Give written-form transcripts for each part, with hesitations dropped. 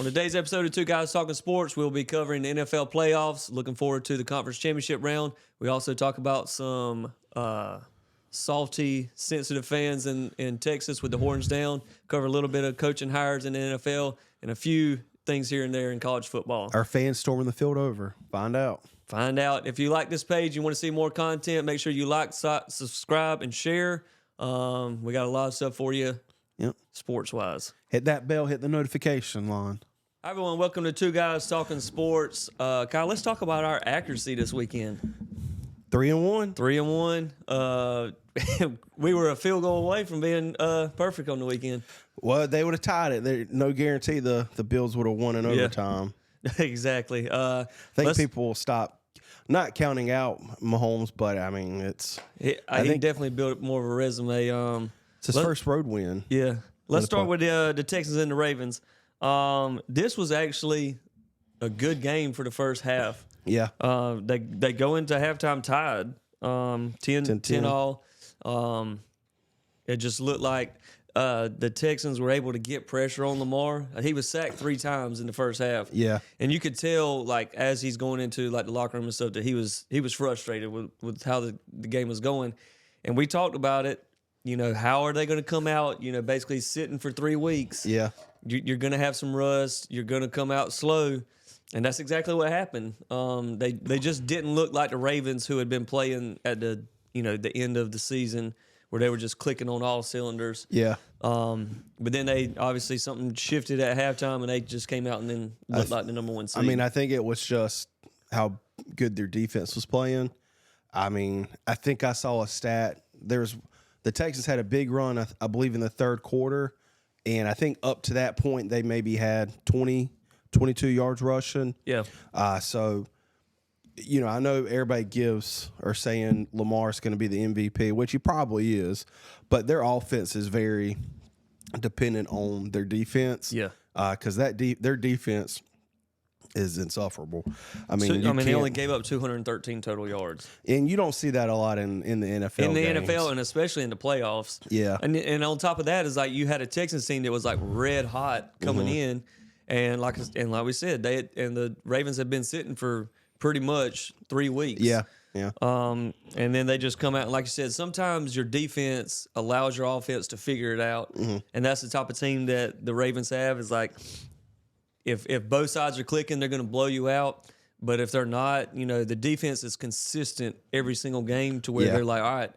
On today's episode of Two Guys Talking Sports, we'll be covering the NFL playoffs. Looking forward to the conference championship round. We also talk about some salty, sensitive fans in Texas with the horns down. Cover a little bit of coaching hires in the NFL and a few things here and there in college football. Are fans storming the field over? Find out. Find out. If you like this page, you want to see more content, make sure you like, subscribe, and share. We got a lot of stuff for you. Yep. Sports-wise. Hit that bell, hit the notification line. Hi, everyone. Welcome to Two Guys Talking Sports. Kyle, let's talk about our accuracy this weekend. 3-1. 3-1. We were a field goal away from being perfect on the weekend. Well, they would have tied it. There's no guarantee the Bills would have won in overtime. Exactly. I think people will stop not counting out Mahomes, but I mean, he definitely built more of a resume. It's his first road win. Yeah. Let's start with the Texans and the Ravens. This was actually a good game for the first half. Yeah. They go into halftime tied, 10 all. It just looked like the Texans were able to get pressure on Lamar. He was sacked 3 times in the first half. Yeah. And you could tell, like, as he's going into like the locker room and stuff, that he was frustrated with how the game was going. And we talked about it. You know, how are they going to come out? You know, basically sitting for 3 weeks. Yeah. You're going to have some rust. You're going to come out slow. And that's exactly what happened. They just didn't look like the Ravens who had been playing at the end of the season where they were just clicking on all cylinders. Yeah. But then they obviously something shifted at halftime and they just came out and then looked like the number 1 seed. I mean, I think it was just how good their defense was playing. I mean, I think I saw a stat. The Texans had a big run, I believe, in the third quarter. And I think up to that point, they maybe had 22 yards rushing. Yeah. So, you know, I know everybody saying Lamar's going to be the MVP, which he probably is. But their offense is very dependent on their defense. Yeah. Because their defense is insufferable. I mean, they only gave up 213 total yards, and you don't see that a lot in the NFL. In the games. NFL, and especially in the playoffs. Yeah, and on top of that is like you had a Texans team that was like red hot coming in, and like we said, the Ravens had been sitting for pretty much 3 weeks. Yeah. And then they just come out and, like you said, sometimes your defense allows your offense to figure it out, and that's the type of team that the Ravens have. Is like. If both sides are clicking, they're going to blow you out. But if they're not, you know, the defense is consistent every single game to where they're like, all right,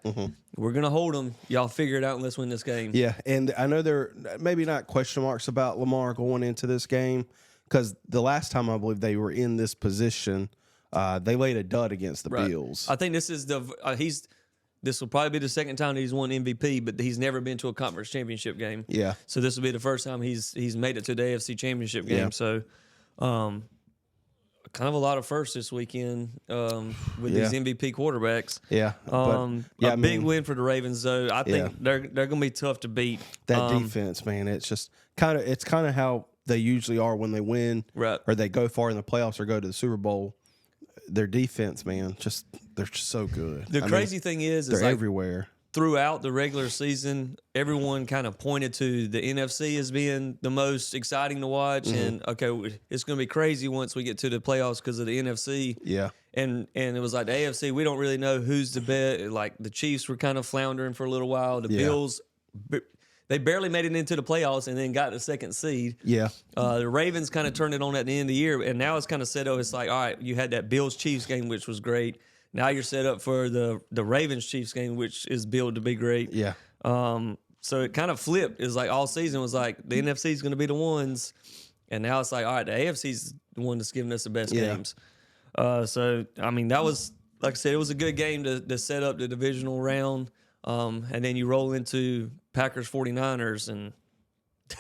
we're going to hold them. Y'all figure it out and let's win this game. Yeah, and I know there maybe not question marks about Lamar going into this game because the last time I believe they were in this position, they laid a dud against the Bills. I think this is this will probably be the second time that he's won MVP, but he's never been to a conference championship game. Yeah. So this will be the first time he's made it to the AFC championship game. Yeah. So, kind of a lot of firsts this weekend with these MVP quarterbacks. Yeah. Big win for the Ravens, though. I think they're going to be tough to beat. That defense, man, it's just kind of how they usually are when they win, right? Or they go far in the playoffs or go to the Super Bowl. Their defense, man, they're just so good. The crazy thing is they're like, everywhere. Throughout the regular season, everyone kind of pointed to the NFC as being the most exciting to watch, and okay, it's going to be crazy once we get to the playoffs because of the NFC. Yeah, and it was like the AFC. We don't really know who's the best. Like the Chiefs were kind of floundering for a little while. The Bills. They barely made it into the playoffs and then got the second seed. Yeah. The Ravens kind of turned it on at the end of the year, and now it's kind of set up. It's like, all right, you had that Bills-Chiefs game, which was great. Now you're set up for the Ravens-Chiefs game, which is billed to be great. Yeah. So it kind of flipped. It's like all season was like the NFC is going to be the ones, and now it's like, all right, the AFC's the one that's giving us the best games. So, I mean, that was, like I said, it was a good game to set up the divisional round. And then you roll into Packers 49ers, and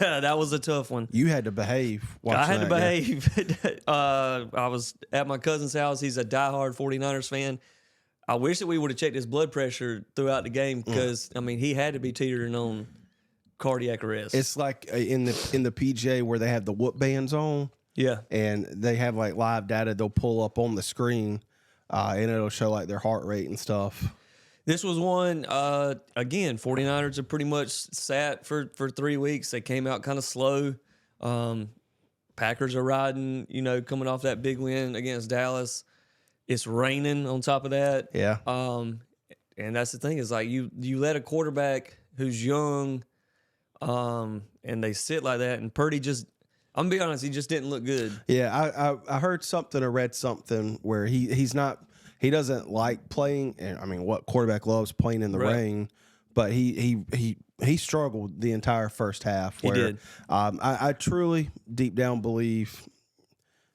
that was a tough one. You had to behave. I had to behave. I was at my cousin's house. He's a diehard 49ers fan. I wish that we would have checked his blood pressure throughout the game because, I mean, he had to be teetering on cardiac arrest. It's like in the PGA where they have the whoop bands on. Yeah. And they have like live data they'll pull up on the screen, and it'll show like their heart rate and stuff. This was one, again, 49ers are pretty much sat for 3 weeks. They came out kind of slow. Packers are riding, coming off that big win against Dallas. It's raining on top of that. Yeah. And that's the thing is like you let a quarterback who's young, and they sit like that, and Purdy just, I'm gonna be honest, he just didn't look good. Yeah, I heard something or read something where he doesn't like playing, and I mean, what quarterback loves playing in the rain, but he struggled the entire first half. He did. I truly deep down believe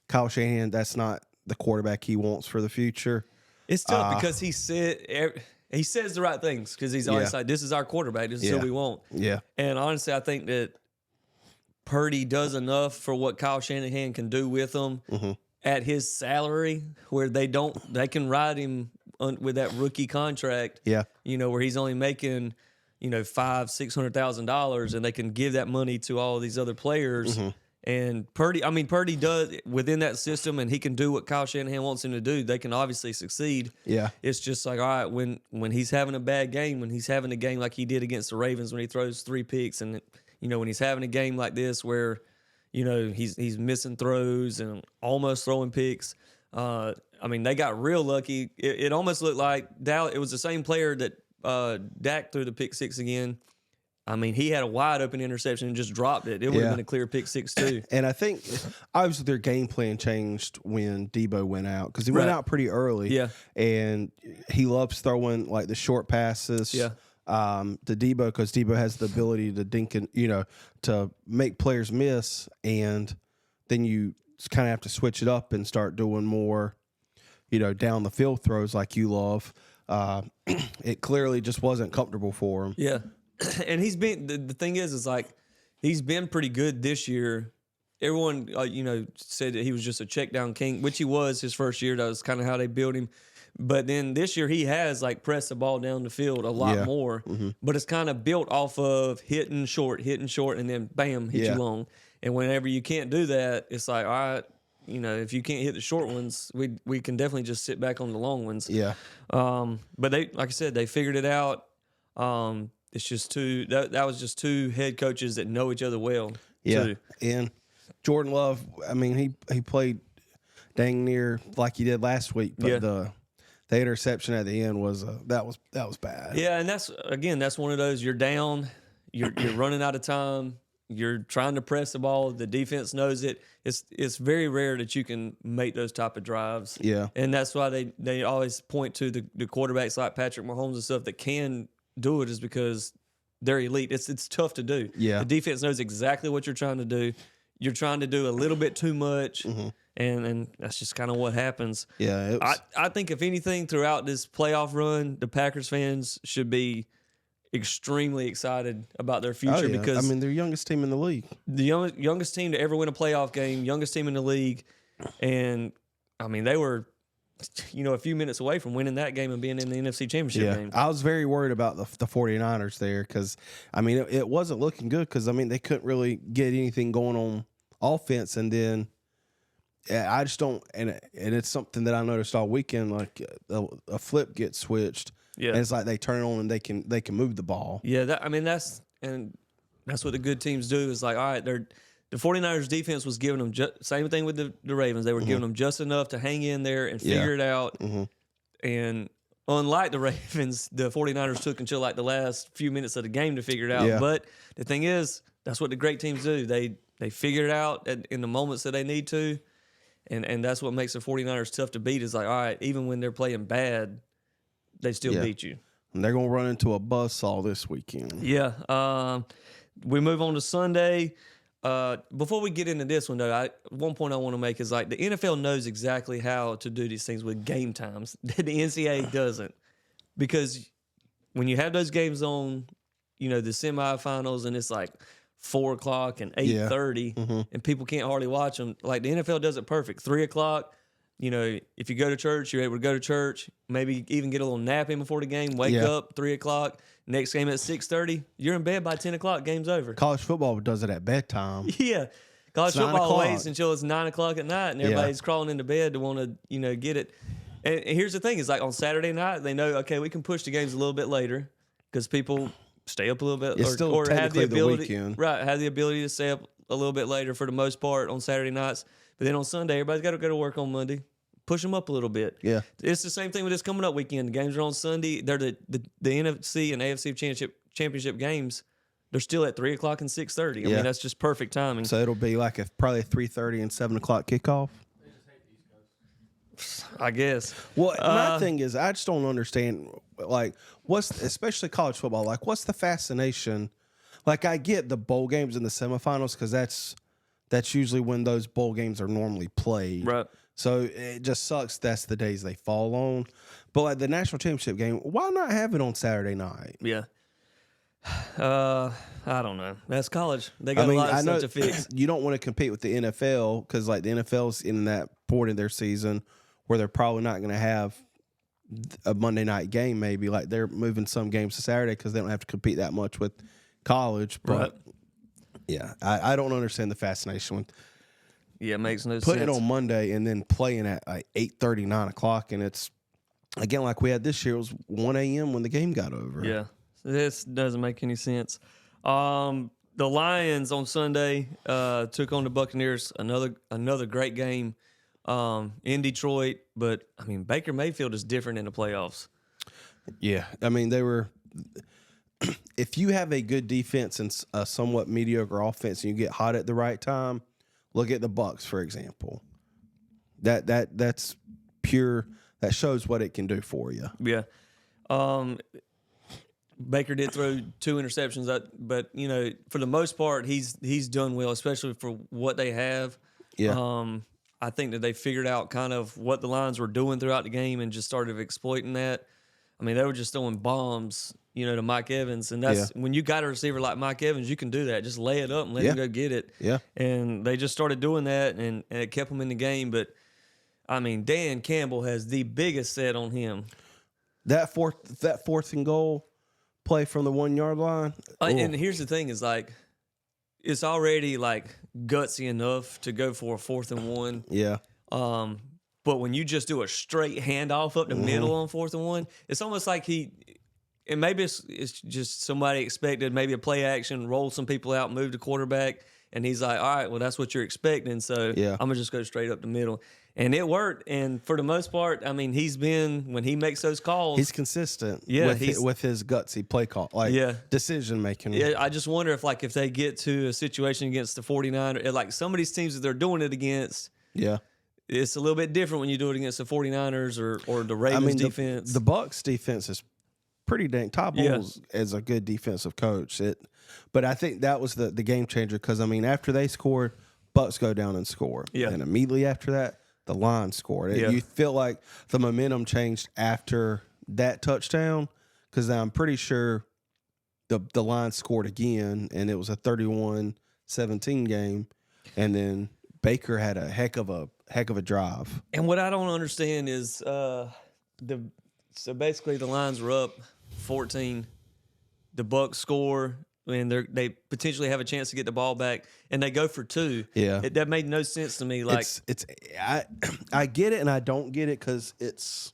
Kyle Shanahan, that's not the quarterback he wants for the future. It's tough because he says the right things because he's always like, "This is our quarterback. This is who we want." Yeah, and honestly, I think that Purdy does enough for what Kyle Shanahan can do with him at his salary, where they can ride him with that rookie contract. Yeah, where he's only making $500,000-$600,000, and they can give that money to all these other players. And Purdy does within that system, and he can do what Kyle Shanahan wants him to do. They can obviously succeed. Yeah, it's just like, all right, when he's having a bad game, when he's having a game like he did against the Ravens, when he throws 3 picks, and when he's having a game like this where he's missing throws and almost throwing picks. They got real lucky. It almost looked like Dallas. It was the same player that Dak threw the pick six again. He had a wide open interception and just dropped it. It would have been a clear pick six too. And I think obviously their game plan changed when Debo went out because he went out pretty early. Yeah, and he loves throwing like the short passes. Yeah. To Debo because Debo has the ability to dink and to make players miss, and then you kind of have to switch it up and start doing more, down the field throws like you love. It clearly just wasn't comfortable for him. Yeah. And he's been the thing is like he's been pretty good this year. Everyone said that he was just a check down king, which he was his first year. That was kind of how they built him. But then this year he has like pressed the ball down the field a lot more. But it's kind of built off of hitting short, and then bam, hit you long. And whenever you can't do that, it's like, all right, if you can't hit the short ones, we can definitely just sit back on the long ones. Yeah. But they, like I said, they figured it out. It's just that was just two head coaches that know each other well. Yeah. Too. And Jordan Love, he played dang near like he did last week, but the interception at the end was that was bad. Yeah, and that's one of those, you're down, you're running out of time, you're trying to press the ball, the defense knows it. It's very rare that you can make those type of drives. Yeah. And that's why they always point to the quarterbacks like Patrick Mahomes and stuff that can do it, is because they're elite. It's tough to do. Yeah. The defense knows exactly what you're trying to do. You're trying to do a little bit too much. And that's just kind of what happens. Yeah, I think if anything throughout this playoff run, the Packers fans should be extremely excited about their future because they're the youngest team in the league, the youngest team to ever win a playoff game, youngest team in the league, and they were a few minutes away from winning that game and being in the NFC Championship game. I was very worried about the 49ers there because it wasn't looking good because they couldn't really get anything going on offense, and then. I just don't, and it's something that I noticed all weekend. Like a flip gets switched, and it's like they turn it on and they can move the ball. Yeah, that's what the good teams do. Is like, all right, the 49ers defense was giving them same thing with the Ravens. They were giving them just enough to hang in there and figure it out. And unlike the Ravens, the 49ers took until like the last few minutes of the game to figure it out. But the thing is, that's what the great teams do. They figure it out in the moments that they need to. And that's what makes the 49ers tough to beat, is like, all right, even when they're playing bad, they still beat you. And they're going to run into a buzzsaw this weekend. Yeah. We move on to Sunday. Before we get into this one, though, one point I want to make is like the NFL knows exactly how to do these things with game times. The NCAA doesn't. Because when you have those games on, the semifinals, and it's like 4:00 and 8:30, and people can't hardly watch them. Like the NFL does it perfect. 3:00, if you go to church, you're able to go to church. Maybe even get a little nap in before the game. Wake up 3:00. Next game at 6:30. You're in bed by 10:00. Game's over. College football does it at bedtime. Yeah, college football waits until it's 9:00 at night, and everybody's crawling into bed to want to get it. And here's the thing: is like on Saturday night, they know, okay, we can push the games a little bit later because people stay up a little bit, It's still or have the ability, weekend. right? Have the ability to stay up a little bit later for the most part on Saturday nights. But then on Sunday, everybody's got to go to work on Monday. Push them up a little bit. Yeah. It's the same thing with this coming up weekend. The games are on Sunday. They're the NFC and AFC championship games. They're still at 3 o'clock and 6:30. I mean, that's just perfect timing. So it'll be like probably 3:30 and 7 o'clock kickoff. I guess. Well, my thing is, I just don't understand, like, especially college football, like, what's the fascination? Like, I get the bowl games and the semifinals because that's usually when those bowl games are normally played. Right. So it just sucks that's the days they fall on. But like the national championship game, why not have it on Saturday night? Yeah. I don't know. That's college. They got a lot of stuff to fix. You don't want to compete with the NFL because like the NFL's in that point of their season where they're probably not going to have a Monday night game. Maybe like they're moving some games to Saturday because they don't have to compete that much with college. But Right. yeah, I don't understand the fascination with Yeah, it makes no sense. putting it on Monday and then playing at like 8:30, 9 o'clock, and it's again like we had this year. It was 1 a.m. when the game got over. Yeah, this doesn't make any sense. The Lions on Sunday took on the Buccaneers. Another great game in Detroit. But I mean, Baker Mayfield is different in the playoffs. Yeah, I mean they were. If you have a good defense and a somewhat mediocre offense, and you get hot at the right time, look at the Bucs, for example. That's pure. That shows what it can do for you. Yeah. Baker did throw 2 interceptions, but you know, for the most part, he's done well, especially for what they have. Yeah. I think that they figured out kind of what the Lions were doing throughout the game and just started exploiting that. I mean, they were just throwing bombs, you know, to Mike Evans, and that's when you got a receiver like Mike Evans, you can do that. Just lay it up and let him go get it. Yeah. And they just started doing that, and it kept him in the game. But I mean, Dan Campbell has the biggest set on him. That fourth and goal play from the 1 yard line. And here's the thing: is like it's already like gutsy enough to go for a 4th and 1. Yeah. But when you just do a straight handoff up the middle on 4th and 1, it's almost like and maybe it's just somebody expected maybe a play action, roll some people out, move the quarterback, and he's like, all right, well, that's what you're expecting, so I'm going to just go straight up the middle. And it worked, and for the most part, I mean, when he makes those calls. He's consistent with his gutsy play call, decision making. Yeah, I just wonder if they get to a situation against the 49ers, like some of these teams that they're doing it against. Yeah. It's a little bit different when you do it against the 49ers or the Ravens defense. The Bucs defense is pretty dang. Todd Bowles is a good defensive coach. But I think that was the game changer because, I mean, after they scored, Bucs go down and score. Yeah. And immediately after that, the Lions scored. Yeah. You feel like the momentum changed after that touchdown because I'm pretty sure the Lions scored again, and it was a 31-17 game. And then Baker had a heck of a drive. And what I don't understand is so basically the Lions were up 14. The Bucs score, and they potentially have a chance to get the ball back, and they go for 2. Yeah, that made no sense to me. Like I get it and I don't get it because it's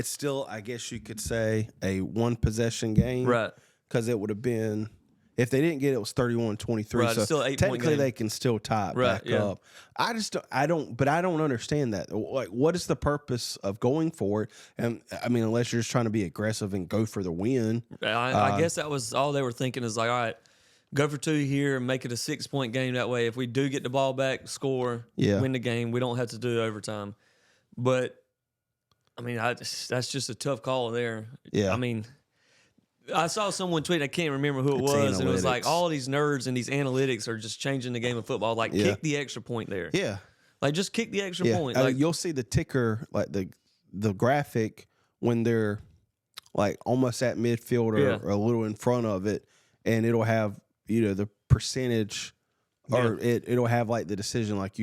still, I guess you could say, a 1 possession game, right? Because it would have been. If they didn't get it, it was 31-23. Right, so still 8-point technically game. They can still tie it back up. I don't understand that. Like, what is the purpose of going for it? And I mean, unless you're just trying to be aggressive and go for the win. I guess that was all they were thinking is like, all right, go for 2 here and make it a 6-point game. That way, if we do get the ball back, score, win the game, we don't have to do overtime. But I mean, that's just a tough call there. Yeah. I mean, I saw someone tweet, I can't remember who it was, and it was like, all these nerds and these analytics are just changing the game of football. Like, kick the extra point there. Yeah. Like, just kick the extra point. Like, you'll see the ticker, like the graphic, when they're like almost at midfield or a little in front of it, and it'll have, the percentage, or it'll have like the decision, like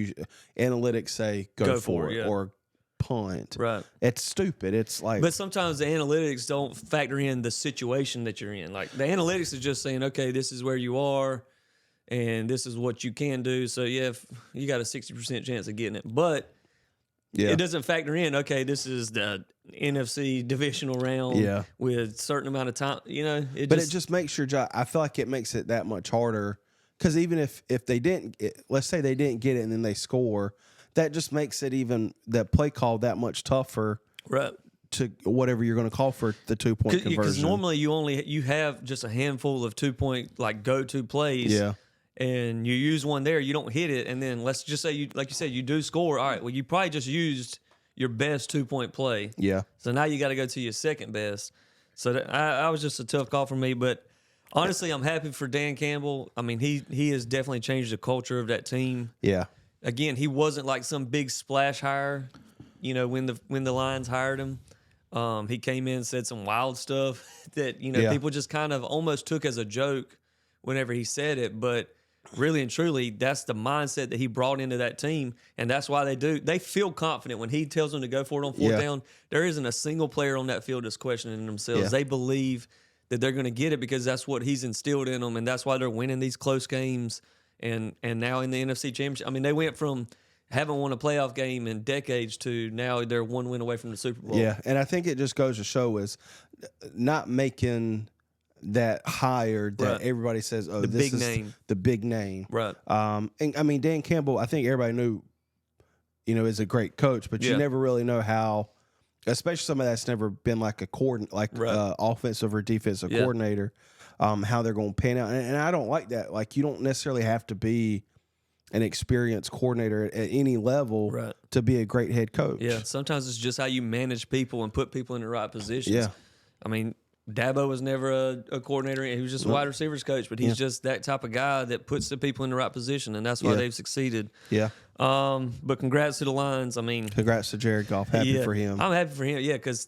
analytics say go for it, or punt. Right. It's stupid. It's like, but sometimes the analytics don't factor in the situation that you're in. Like, the analytics is just saying, okay, this is where you are and this is what you can do. So if you got a 60% chance of getting it, but it doesn't factor in, okay, this is the NFC divisional round with a certain amount of time, it just makes your job. I feel like it makes it that much harder because even if they didn't, let's say they didn't get it and then they score, that just makes it even that play call that much tougher. Right. To whatever you're going to call for the 2-point conversion. Because normally you have just a handful of 2-point like go-to plays. Yeah. And you use one there, you don't hit it, and then let's just say you said you do score. All right, well you probably just used your best 2-point play. Yeah. So now you got to go to your second best. So I was just a tough call for me, but honestly, I'm happy for Dan Campbell. I mean, he has definitely changed the culture of that team. Yeah. Again, he wasn't like some big splash hire. When the Lions hired him. He came in and said some wild stuff that, people just kind of almost took as a joke whenever he said it. But really and truly, that's the mindset that he brought into that team. And that's why they feel confident when he tells them to go for it on fourth down. There isn't a single player on that field that's questioning themselves. Yeah. They believe that they're going to get it because that's what he's instilled in them. And that's why they're winning these close games. And now in the NFC Championship, I mean, they went from haven't won a playoff game in decades to now they're one win away from the Super Bowl. Yeah, and I think it just goes to show is not making that hire that everybody says, oh, this is the big name. Right. And I mean, Dan Campbell, I think everybody knew, is a great coach, but you never really know how, especially somebody that's never been like a offensive or defensive coordinator, how they're going to pan out. And I don't like that. Like, you don't necessarily have to be an experienced coordinator at any level to be a great head coach. Yeah, sometimes it's just how you manage people and put people in the right positions. Yeah. I mean, Dabo was never a coordinator. He was just a wide receivers coach, but he's just that type of guy that puts the people in the right position, and that's why they've succeeded. Yeah. But congrats to the Lions. I mean, congrats to Jared Goff. Happy for him. I'm happy for him, because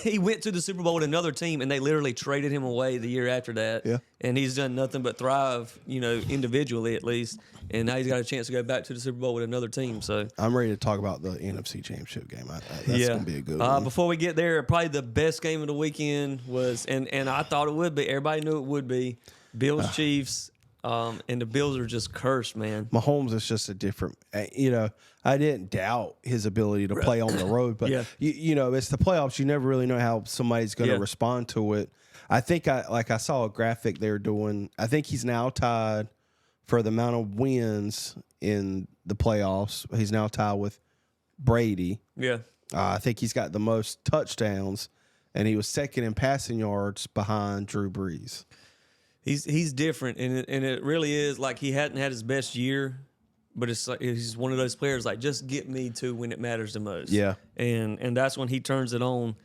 he went to the Super Bowl with another team, and they literally traded him away the year after that. Yeah. And he's done nothing but thrive, individually at least. And now he's got a chance to go back to the Super Bowl with another team. So I'm ready to talk about the NFC Championship game. That's going to be a good one. Before we get there, probably the best game of the weekend was, and I thought it would be, everybody knew it would be, Bills-Chiefs. And the Bills are just cursed, man. Mahomes is just a different, I didn't doubt his ability to play on the road, but it's the playoffs. You never really know how somebody's going to respond to it. I think I saw a graphic they were doing. I think he's now tied for the amount of wins in the playoffs. He's now tied with Brady. Yeah. I think he's got the most touchdowns, and he was second in passing yards behind Drew Brees. He's different, and it really is like he hadn't had his best year, but it's like he's one of those players like just get me to when it matters the most. Yeah, and that's when he turns it on.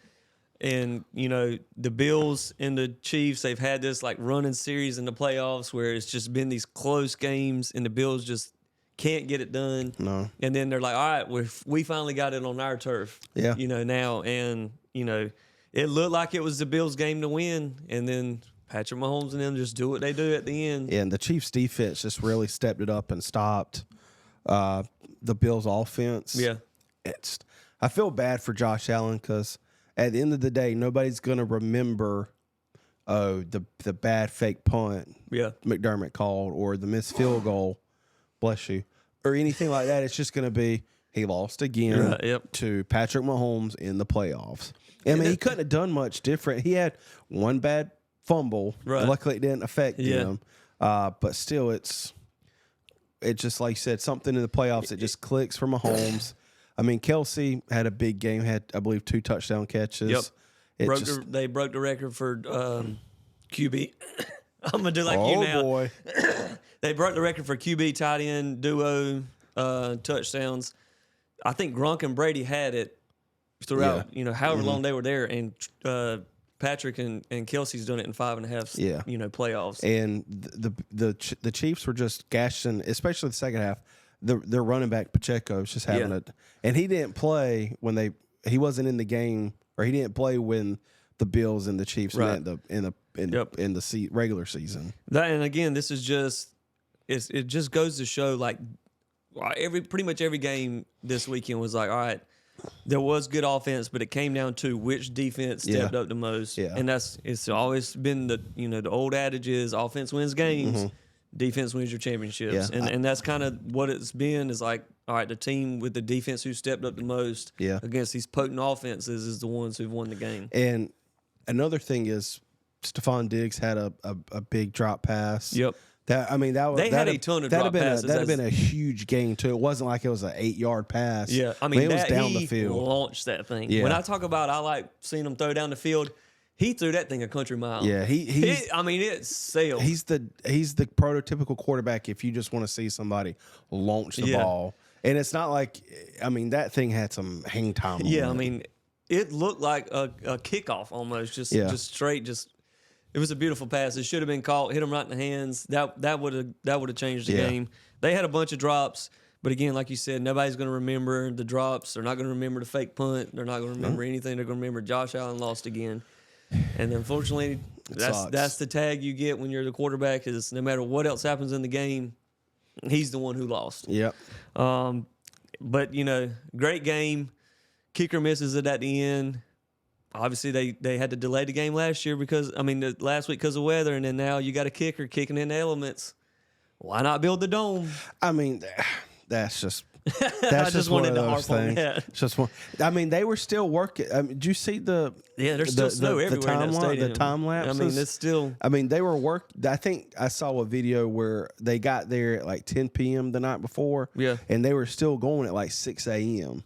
And the Bills and the Chiefs, they've had this like running series in the playoffs where it's just been these close games, and the Bills just can't get it done. No, and then they're like, all right, we finally got it on our turf. Yeah, now, and it looked like it was the Bills' game to win, and then Patrick Mahomes and them just do what they do at the end. Yeah, and the Chiefs' defense just really stepped it up and stopped the Bills' offense. Yeah. I feel bad for Josh Allen because at the end of the day, nobody's going to remember the bad fake punt McDermott called or the missed field goal, bless you, or anything like that. It's just going to be he lost again to Patrick Mahomes in the playoffs. I mean, he couldn't have done much different. He had one bad fumble. Right. Luckily, it didn't affect him. But still, it's just like you said, something in the playoffs that just clicks for Mahomes. I mean, Kelsey had a big game. Had I believe 2 touchdown catches. Yep. They broke the record for QB. I'm gonna do like you now. Oh boy. They broke the record for QB tight end duo touchdowns. I think Gronk and Brady had it throughout. However long they were there, and Patrick and Kelsey's done it in 5.5. Playoffs. And the Chiefs were just gashing, especially the second half. Their running back Pacheco was just having it, and he didn't play when he wasn't in the game, or he didn't play when the Bills and the Chiefs met in the regular season. And again, this is just it just goes to show like pretty much every game this weekend was like, all right, there was good offense, but it came down to which defense stepped up the most. Yeah. And it's always been the old adage is offense wins games, defense wins your championships. Yeah. And that's kind of what it's been is like, all right, the team with the defense who stepped up the most against these potent offenses is the ones who've won the game. And another thing is Stephon Diggs had a big drop pass That They had a ton of drop passes. That'd have been a huge gain too. It wasn't like it was an 8-yard pass. Yeah, I mean it was that down he the field. launched that thing. Yeah. When I talk about I like seeing him throw down the field, he threw that thing a country mile. Yeah, it sailed. He's the prototypical quarterback if you just want to see somebody launch the ball. And it's not like, I mean, that thing had some hang time on it. I mean, it looked like a kickoff almost, just straight. It was a beautiful pass. It should have been caught, hit him right in the hands. That would have changed the game. They had a bunch of drops, but again, like you said, nobody's going to remember the drops. They're not going to remember the fake punt. They're not going to remember anything. They're going to remember Josh Allen lost again. And unfortunately, that's the tag you get when you're the quarterback. Is no matter what else happens in the game, he's the one who lost. Yep. But great game. Kicker misses it at the end. Obviously, they had to delay the game last week because of weather, and then now you got a kicker kicking in the elements. Why not build the dome? I mean, that's just I just wanted to harp on that. It's just one. I mean, they were still working. Did you see the? Yeah, there's still snow everywhere in that stadium. The time lapses. I mean, it's still. I mean, they were I think I saw a video where they got there at like 10 p.m. the night before. Yeah, and they were still going at like 6 a.m.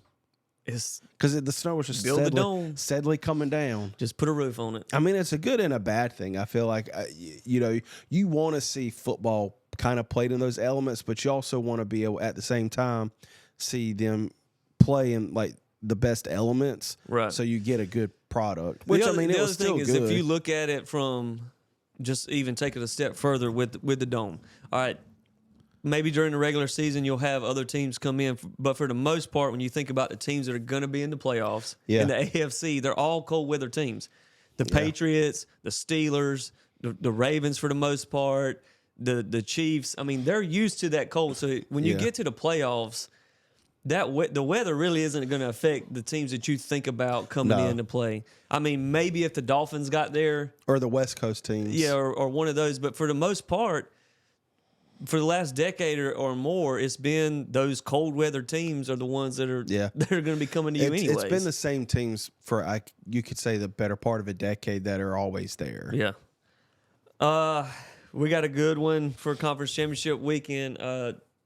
It's because the snow was just steadily coming down. Just put a roof on it. I mean, it's a good and a bad thing. I feel like you want to see football kind of played in those elements, but you also want to be able at the same time see them play in like the best elements, right? So you get a good product. Which the other it was still thing good. is if you look at it from just even take it a step further with the dome. All right. Maybe during the regular season you'll have other teams come in, but for the most part, when you think about the teams that are going to be in the playoffs in the AFC, they're all cold weather teams. The Patriots, the Steelers, the Ravens for the most part, the Chiefs. I mean, they're used to that cold. So when you get to the playoffs, the weather really isn't going to affect the teams that you think about coming in to play. I mean, maybe if the Dolphins got there, or the West Coast teams, or one of those. But for the most part, for the last decade or more, it's been those cold weather teams are the ones that are going to be coming to you anyways. It's been the same teams for you could say the better part of a decade that are always there. Yeah. We got a good one for conference championship weekend.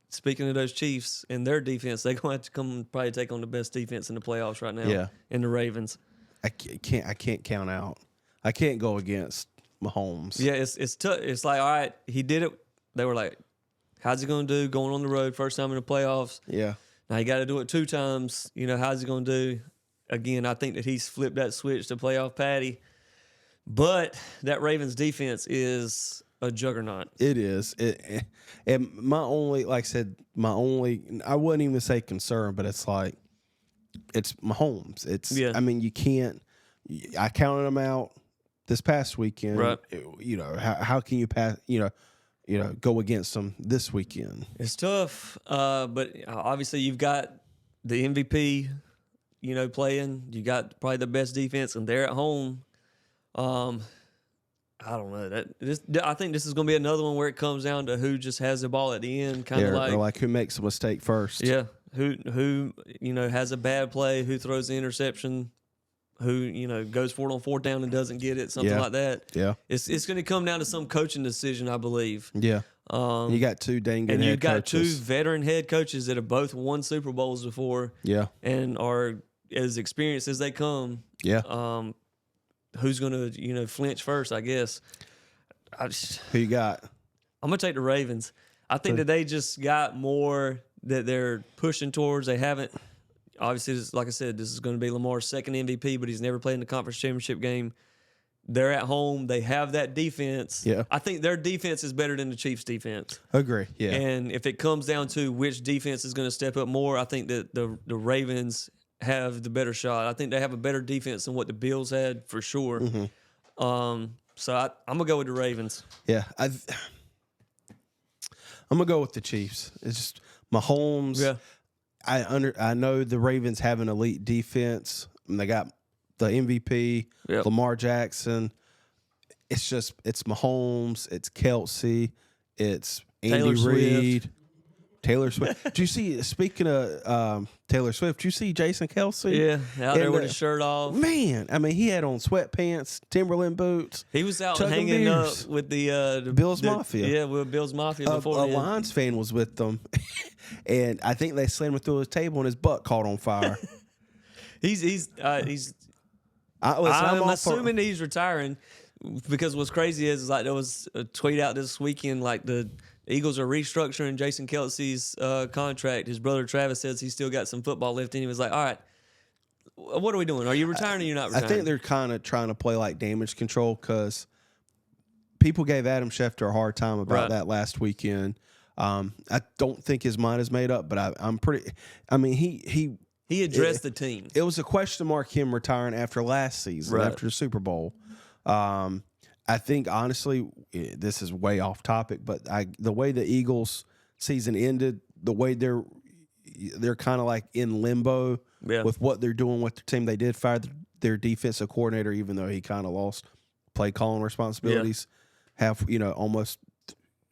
Speaking of those Chiefs and their defense, they're going to have to come probably take on the best defense in the playoffs right now. Yeah. In the Ravens. I can't count out. I can't go against Mahomes. Yeah, it's tough. It's like, all right, he did it. They were like, how's he going to do going on the road first time in the playoffs? Yeah. Now you got to do it 2 times. How's he going to do? Again, I think that he's flipped that switch to playoff Patty. But that Ravens defense is a juggernaut. It is. And my only, like I said, I wouldn't even say concern, but it's like, it's Mahomes. I mean, you can't, I counted them out this past weekend. Right. How can you pass, go against them this weekend? It's tough. But obviously you've got the MVP, playing. You got probably the best defense, and they're at home. I don't know. I think this is going to be another one where it comes down to who just has the ball at the end, kind of like who makes a mistake first. Yeah, who has a bad play, who throws the interception, who goes for it on 4th down and doesn't get it, something like that. Yeah, it's going to come down to some coaching decision, I believe. Yeah, you got 2 dang good and head you got coaches. 2 veteran head coaches that have both won Super Bowls before. Yeah, and are as experienced as they come. Yeah. Who's going to, flinch first, I guess. Who you got? I'm going to take the Ravens. I think that they just got more that they're pushing towards. They haven't, obviously, like I said, this is going to be Lamar's second MVP, but he's never played in the conference championship game. They're at home. They have that defense. Yeah. I think their defense is better than the Chiefs' defense. Agree, yeah. And if it comes down to which defense is going to step up more, I think that the Ravens have the better shot. I think they have a better defense than what the Bills had for sure. Mm-hmm. So I'm gonna go with the Ravens. Yeah, I'm gonna go with the Chiefs. It's just Mahomes. Yeah, I know the Ravens have an elite defense. And they got the MVP, Lamar Jackson. It's Mahomes. It's Kelsey. It's Andy Reid. Taylor Swift. Did you see? Speaking of Taylor Swift, did you see Jason Kelsey? Yeah, out there with his shirt off. Man, I mean, he had on sweatpants, Timberland boots. He was out chugging hanging beers. up with the Bills Mafia. Yeah, with Bills Mafia before. A Lions fan was with them, and I think they slammed him through his table, and his butt caught on fire. I'm assuming he's retiring, because what's crazy is like there was a tweet out this weekend, like the Eagles are restructuring Jason Kelsey's contract. His brother Travis says he's still got some football left, and he was like, "All right, what are we doing? Are you retiring or you're not retiring?" I think they're kind of trying to play like damage control, because people gave Adam Schefter a hard time about that last weekend. I don't think his mind is made up, but I'm pretty. I mean, he addressed the team. It was a question mark him retiring after last season, after the Super Bowl. I think, honestly, this is way off topic, but the way the Eagles season ended, the way they're kind of like in limbo with what they're doing with their team. They did fire their defensive coordinator, even though he kind of lost play calling responsibilities. Have almost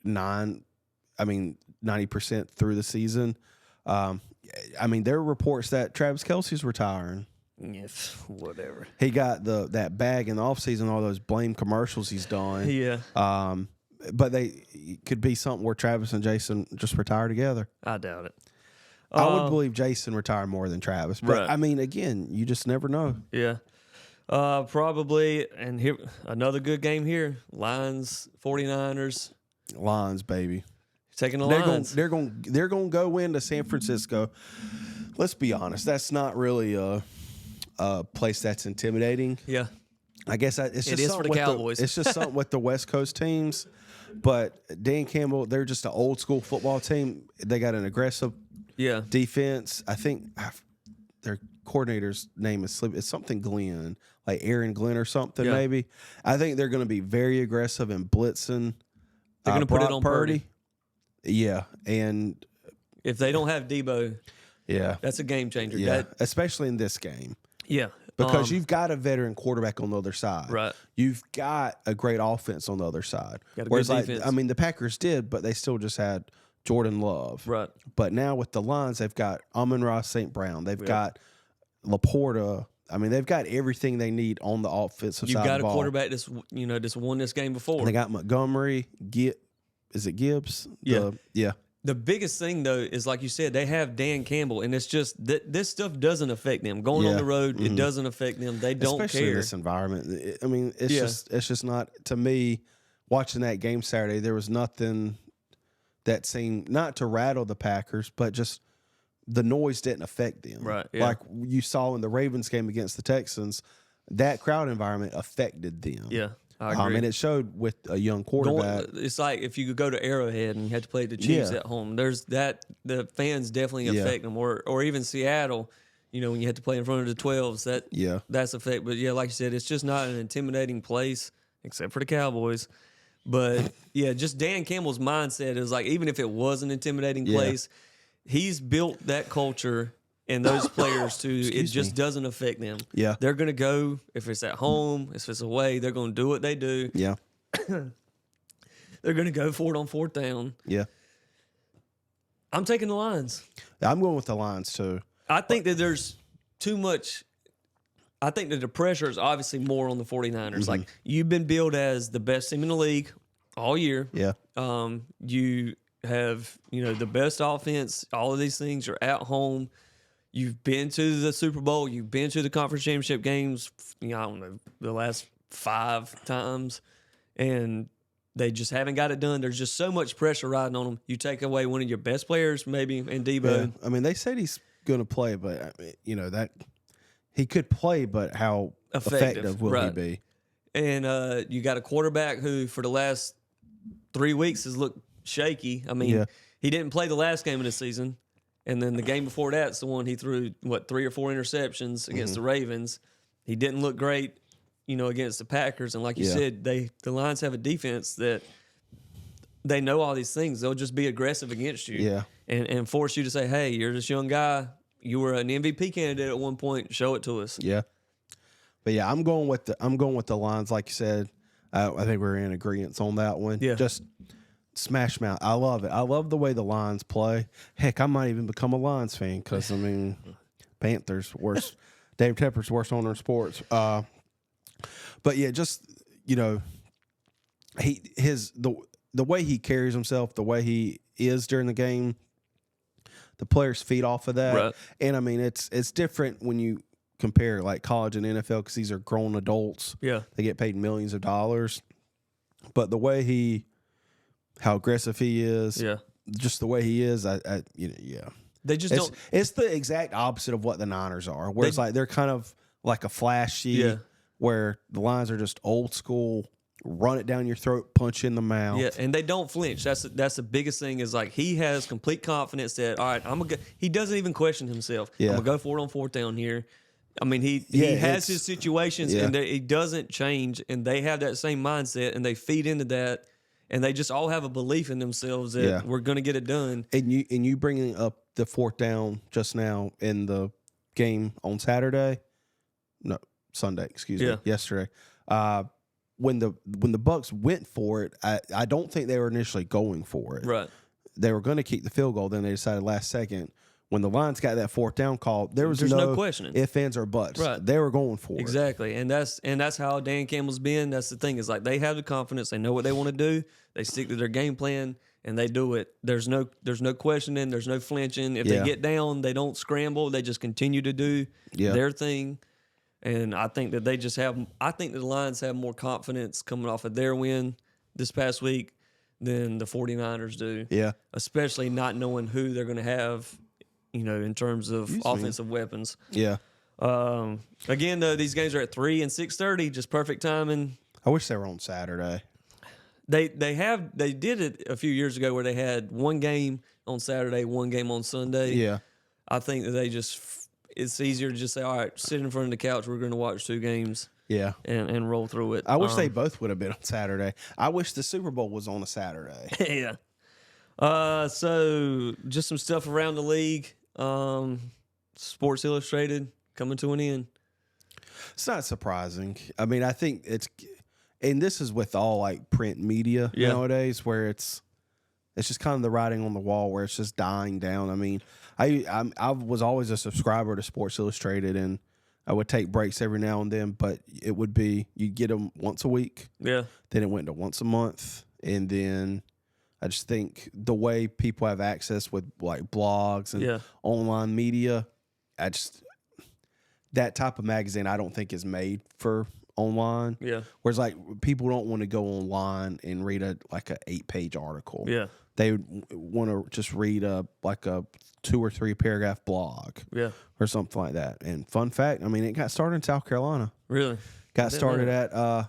90% through the season. I mean, there are reports that Travis Kelce's retiring. Yes, whatever. He got that bag in the offseason, all those blame commercials he's done. Yeah. But it could be something where Travis and Jason just retire together. I doubt it. I would believe Jason retired more than Travis. But, I mean, again, you just never know. Yeah. Probably. And here, another good game here. Lions, 49ers. Lions, baby. Taking the Lions. They're going to go into San Francisco. Let's be honest. That's not really a place that's intimidating. Yeah. I guess it's just is for the Cowboys. It's just something with the West Coast teams. But Dan Campbell, they're just an old school football team. They got an aggressive defense. I think their coordinator's name is it's something Glenn, like Aaron Glenn or something maybe. I think they're going to be very aggressive and blitzing. They're going to put it on Purdy. Yeah, and if they don't have Debo, that's a game changer. Yeah, especially in this game. Yeah. Because you've got a veteran quarterback on the other side. Right. You've got a great offense on the other side. Got a Whereas, good defense. I mean, the Packers did, but they still just had Jordan Love. Right. But now with the Lions, they've got Amon-Ra St. Brown. They've got Laporta. I mean, they've got everything they need on the offensive side of the ball. You've got a quarterback that's won this game before. And they got Montgomery. Is it Gibbs? Yeah. Yeah. The biggest thing, though, is like you said, they have Dan Campbell, and it's just this stuff doesn't affect them. Going on the road, it doesn't affect them. They don't Especially care. in this environment. I mean, it's just not, to me, watching that game Saturday, there was nothing that seemed not to rattle the Packers, but just the noise didn't affect them. Right. Yeah. Like you saw in the Ravens game against the Texans, that crowd environment affected them. Yeah. I agree. And it showed with a young quarterback. It's like if you could go to Arrowhead and you had to play the Chiefs at home. There's that the fans definitely affect them, or even Seattle. When you had to play in front of the 12s, that's affect. But like you said, it's just not an intimidating place except for the Cowboys. But just Dan Campbell's mindset is like, even if it was an intimidating place, he's built that culture and those players it just doesn't affect them. Yeah. They're going to go, if it's at home, if it's away, they're going to do what they do. Yeah. They're going to go for it on fourth down. Yeah. I'm taking the Lions. I'm going with the Lions, too. I think that there's too much. I think that the pressure is obviously more on the 49ers. Like, you've been billed as the best team in the league all year. Yeah. You have, the best offense. All of these things are at home. You've been to the Super Bowl. You've been to the conference championship games, I don't know, the last 5 times. And they just haven't got it done. There's just so much pressure riding on them. You take away one of your best players, maybe, and Debo. Yeah. I mean, they said he's going to play, but, that he could play, but how effective will he be? And you got a quarterback who, for the last 3 weeks, has looked shaky. I mean, he didn't play the last game of the season. And then the game before that's the one he threw, 3 or 4 interceptions against the Ravens. He didn't look great, against the Packers. And like you said, the Lions have a defense that they know all these things. They'll just be aggressive against you and force you to say, hey, you're this young guy. You were an MVP candidate at one point. Show it to us. Yeah. But, I'm going with the Lions, like you said. I think we're in agreement on that one. Yeah. Just Smash Mouth. I love it. I love the way the Lions play. Heck, I might even become a Lions fan because, I mean, Panthers, worst. Dave Tepper's worst owner in sports. But, yeah, just, you know, the way he carries himself, the way he is during the game, the players feed off of that. Right. And, I mean, it's different when you compare, like, college and NFL because these are grown adults. Yeah. They get paid millions of dollars. But the way how aggressive he is, Yeah. just the way he is, They just don't. It's the exact opposite of what the Niners are, where it's like they're kind of like a flashy, where the Lions are just old school, run it down your throat, punch you in the mouth. Yeah, and they don't flinch. That's the biggest thing is like he has complete confidence that, all right, he doesn't even question himself. Yeah. I'm going to go for it on fourth down here. I mean, he has his situations and he doesn't change, and they have that same mindset, and they feed into that, and they just all have a belief in themselves that we're going to get it done. And you bringing up the fourth down just now in the game on Sunday, yesterday. When the Bucs went for it, I don't think they were initially going for it. Right. They were going to keep the field goal, then they decided last second. When the Lions got that fourth down call, there's no questioning. Ifs, ands, or buts. Right. They were going for it. Exactly. And that's how Dan Campbell's been. That's the thing, is like they have the confidence, they know what they want to do, they stick to their game plan, and they do it. There's no questioning, there's no flinching. If they get down, they don't scramble, they just continue to do their thing. And I think that the Lions have more confidence coming off of their win this past week than the 49ers do. Yeah. Especially not knowing who they're going to have, you know, in terms of offensive weapons. Yeah. Again, though, these games are at 3 and 6:30, just perfect timing. I wish they were on Saturday. They did it a few years ago where they had one game on Saturday, one game on Sunday. Yeah. I think that it's easier to just say, all right, sit in front of the couch, we're going to watch 2 games. Yeah. And roll through it. I wish they both would have been on Saturday. I wish the Super Bowl was on a Saturday. Yeah. So just some stuff around the league. Sports Illustrated coming to an end. It's not surprising. I mean, I think and this is with all like print media nowadays, where it's just kind of the writing on the wall, where it's just dying down. I mean, I was always a subscriber to Sports Illustrated, and I would take breaks every now and then, but it would be you'd get them once a week. Yeah. Then it went to once a month, and then I just think the way people have access with like blogs and online media, that type of magazine I don't think is made for online. Yeah. Whereas like people don't want to go online and read an 8-page article. Yeah. They want to just read a 2 or 3 paragraph blog. Yeah. Or something like that. And fun fact, I mean, it got started in South Carolina. Really? Got started at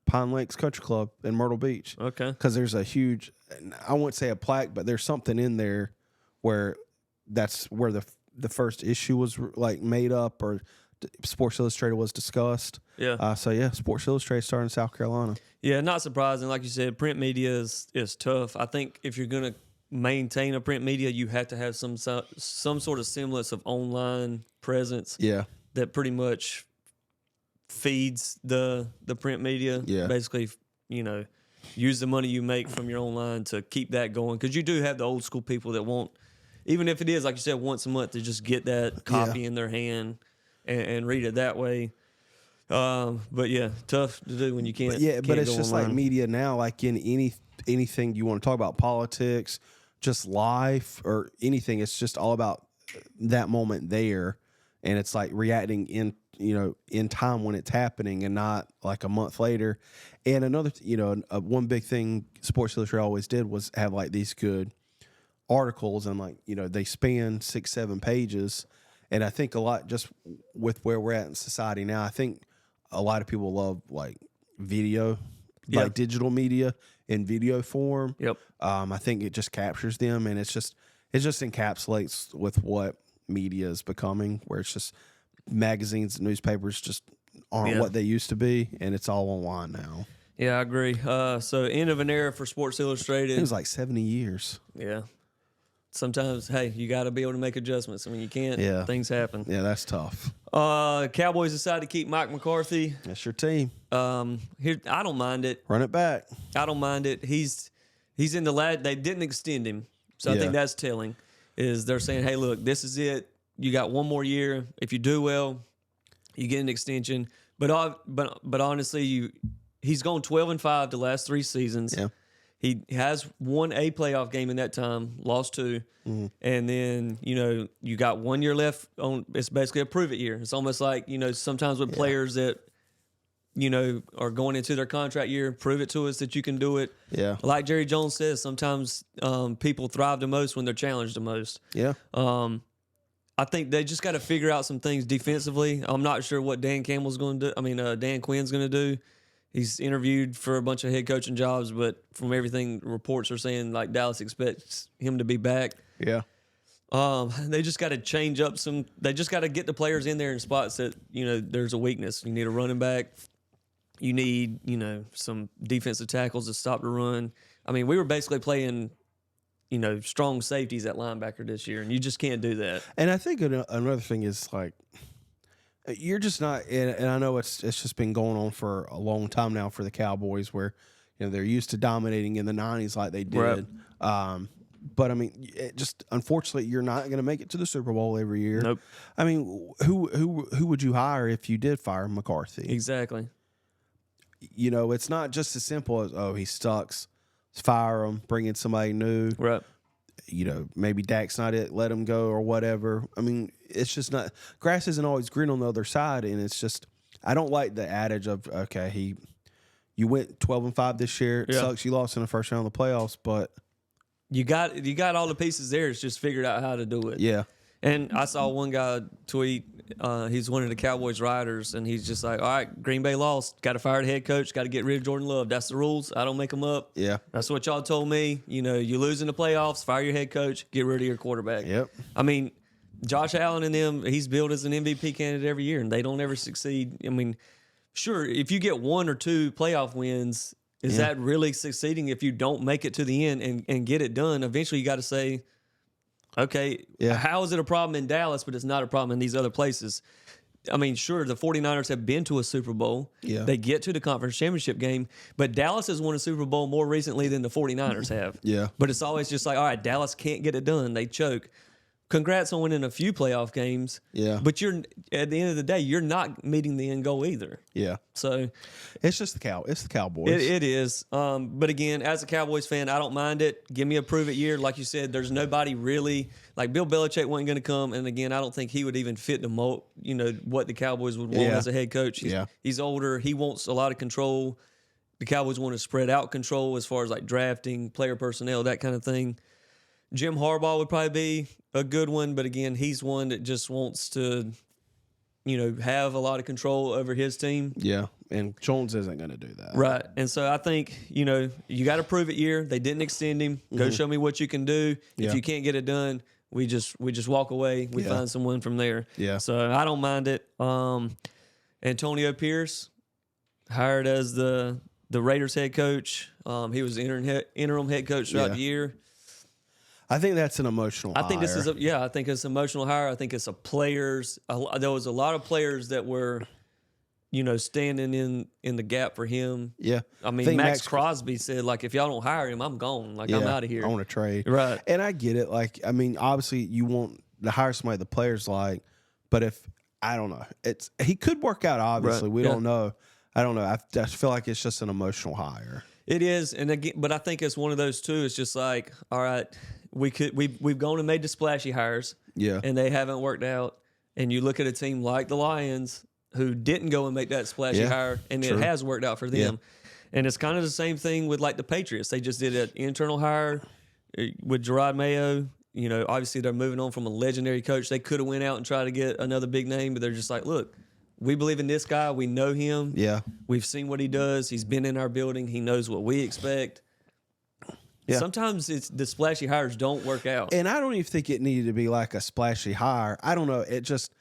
Pine Lakes Country Club in Myrtle Beach. Okay. Because there's a huge, I won't say a plaque, but there's something in there where that's where the first issue was like made up, or Sports Illustrated was discussed. Yeah. Sports Illustrated started in South Carolina. Yeah, not surprising. Like you said, print media is tough. I think if you're going to maintain a print media, you have to have some sort of semblance of online presence. Yeah. That pretty much feeds the print media. Yeah. Basically, you know, use the money you make from your online to keep that going, because you do have the old school people that want, even if it is like you said once a month, to just get that copy in their hand and read it that way. But yeah, tough to do when you can't. But it's just online. like media now, like in anything you want to talk about, politics, just life or anything. It's just all about that moment there, and it's like reacting in time when it's happening, and not like a month later. And another, one big thing Sports Illustrated always did was have like these good articles, and like they span 6-7 pages. And I think a lot, just with where we're at in society now, I think a lot of people love like video, like digital media in video form. Yep. I think it just captures them, and it just encapsulates with what media is becoming, where it's just magazines, newspapers just aren't what they used to be, and it's all online now. Yeah, I agree. So end of an era for Sports Illustrated. It was like 70 years. Yeah. Sometimes, hey, you got to be able to make adjustments. I mean, you can't. Things happen. Yeah, that's tough. Cowboys decided to keep Mike McCarthy. That's your team. Here, I don't mind it. Run it back. I don't mind it. He's in the They didn't extend him, so I think that's telling. Is they're saying, hey, look, this is it. You got one more year. If you do well, you get an extension. But honestly, he's gone 12-5 the last 3 seasons. Yeah. He has won a playoff game in that time, lost 2. Mm-hmm. And then, you got 1 year left on. It's basically a prove it year. It's almost like, sometimes with players that, are going into their contract year, prove it to us that you can do it. Yeah. Like Jerry Jones says, sometimes people thrive the most when they're challenged the most. Yeah. I think they just got to figure out some things defensively. I'm not sure what Dan Campbell's going to do. Dan Quinn's going to do. He's interviewed for a bunch of head coaching jobs, but from everything reports are saying, like, Dallas expects him to be back. Yeah. They just got to change up some. They just got to get the players in there in spots that there's a weakness. You need a running back. You need some defensive tackles to stop the run. I mean, we were basically playing strong safeties at linebacker this year, and you just can't do that. And I think another thing is, like, you're just not, and I know it's just been going on for a long time now for the Cowboys, where they're used to dominating in the 90s like they did. Right. But I mean, unfortunately, you're not going to make it to the Super Bowl every year. Nope. I mean, who would you hire if you did fire McCarthy? Exactly. It's not just as simple as, he sucks, fire him, bring in somebody new. Right. Maybe Dak's not it, let him go or whatever. I mean, it's just not, grass isn't always green on the other side. And it's just, I don't like the adage of, okay, you went 12-5 this year. It sucks you lost in the first round of the playoffs, but you got all the pieces there. It's just figured out how to do it. Yeah. And I saw one guy tweet, he's one of the Cowboys writers, and he's just like, all right, Green Bay lost. Got to fire the head coach. Got to get rid of Jordan Love. That's the rules. I don't make them up. Yeah. That's what y'all told me. You lose in the playoffs, fire your head coach, get rid of your quarterback. Yep. I mean, Josh Allen and them, he's billed as an MVP candidate every year, and they don't ever succeed. I mean, sure, if you get 1 or 2 playoff wins, is that really succeeding if you don't make it to the end and get it done? Eventually, you got to say, okay, how is it a problem in Dallas, but it's not a problem in these other places? I mean, sure, the 49ers have been to a Super Bowl. Yeah. They get to the conference championship game, but Dallas has won a Super Bowl more recently than the 49ers have. Yeah. But it's always just like, all right, Dallas can't get it done. They choke. Congrats on winning a few playoff games. Yeah. But at the end of the day, you're not meeting the end goal either. Yeah. So it's just it's the Cowboys. It is. But again, as a Cowboys fan, I don't mind it. Give me a prove it year. Like you said, there's nobody really, like Bill Belichick wasn't going to come. And again, I don't think he would even fit the mold, what the Cowboys would want as a head coach. He's older. He wants a lot of control. The Cowboys want to spread out control as far as like drafting, player personnel, that kind of thing. Jim Harbaugh would probably be a good one, but again, he's one that just wants to, have a lot of control over his team. Yeah, and Jones isn't going to do that. Right. And so I think, you got to prove it year. They didn't extend him. Go show me what you can do. Yeah. If you can't get it done, we just walk away. We find someone from there. Yeah. So I don't mind it. Antonio Pierce, hired as the Raiders head coach. He was interim head coach throughout the year. I think that's an emotional hire. I think this is I think it's an emotional hire. I think it's players. There was a lot of players that were, standing in the gap for him. Yeah. I mean, Max Crosby said, like, if y'all don't hire him, I'm gone. Like, I'm out of here. I want to trade. Right. And I get it. Like, I mean, obviously you want to hire somebody the players like, but I don't know. He could work out, obviously. Right. We don't know. I don't know. I just feel like it's just an emotional hire. It is. And again, but I think it's one of those two. It's just like, all right, we've gone and made the splashy hires. Yeah. And they haven't worked out. And you look at a team like the Lions who didn't go and make that splashy hire, and it has worked out for them. Yeah. And it's kind of the same thing with like the Patriots. They just did an internal hire with Gerard Mayo. Obviously they're moving on from a legendary coach. They could have went out and tried to get another big name, but they're just like, look, we believe in this guy. We know him. Yeah. We've seen what he does. He's been in our building. He knows what we expect. Yeah. Sometimes the splashy hires don't work out. And I don't even think it needed to be like a splashy hire. I don't know. It just,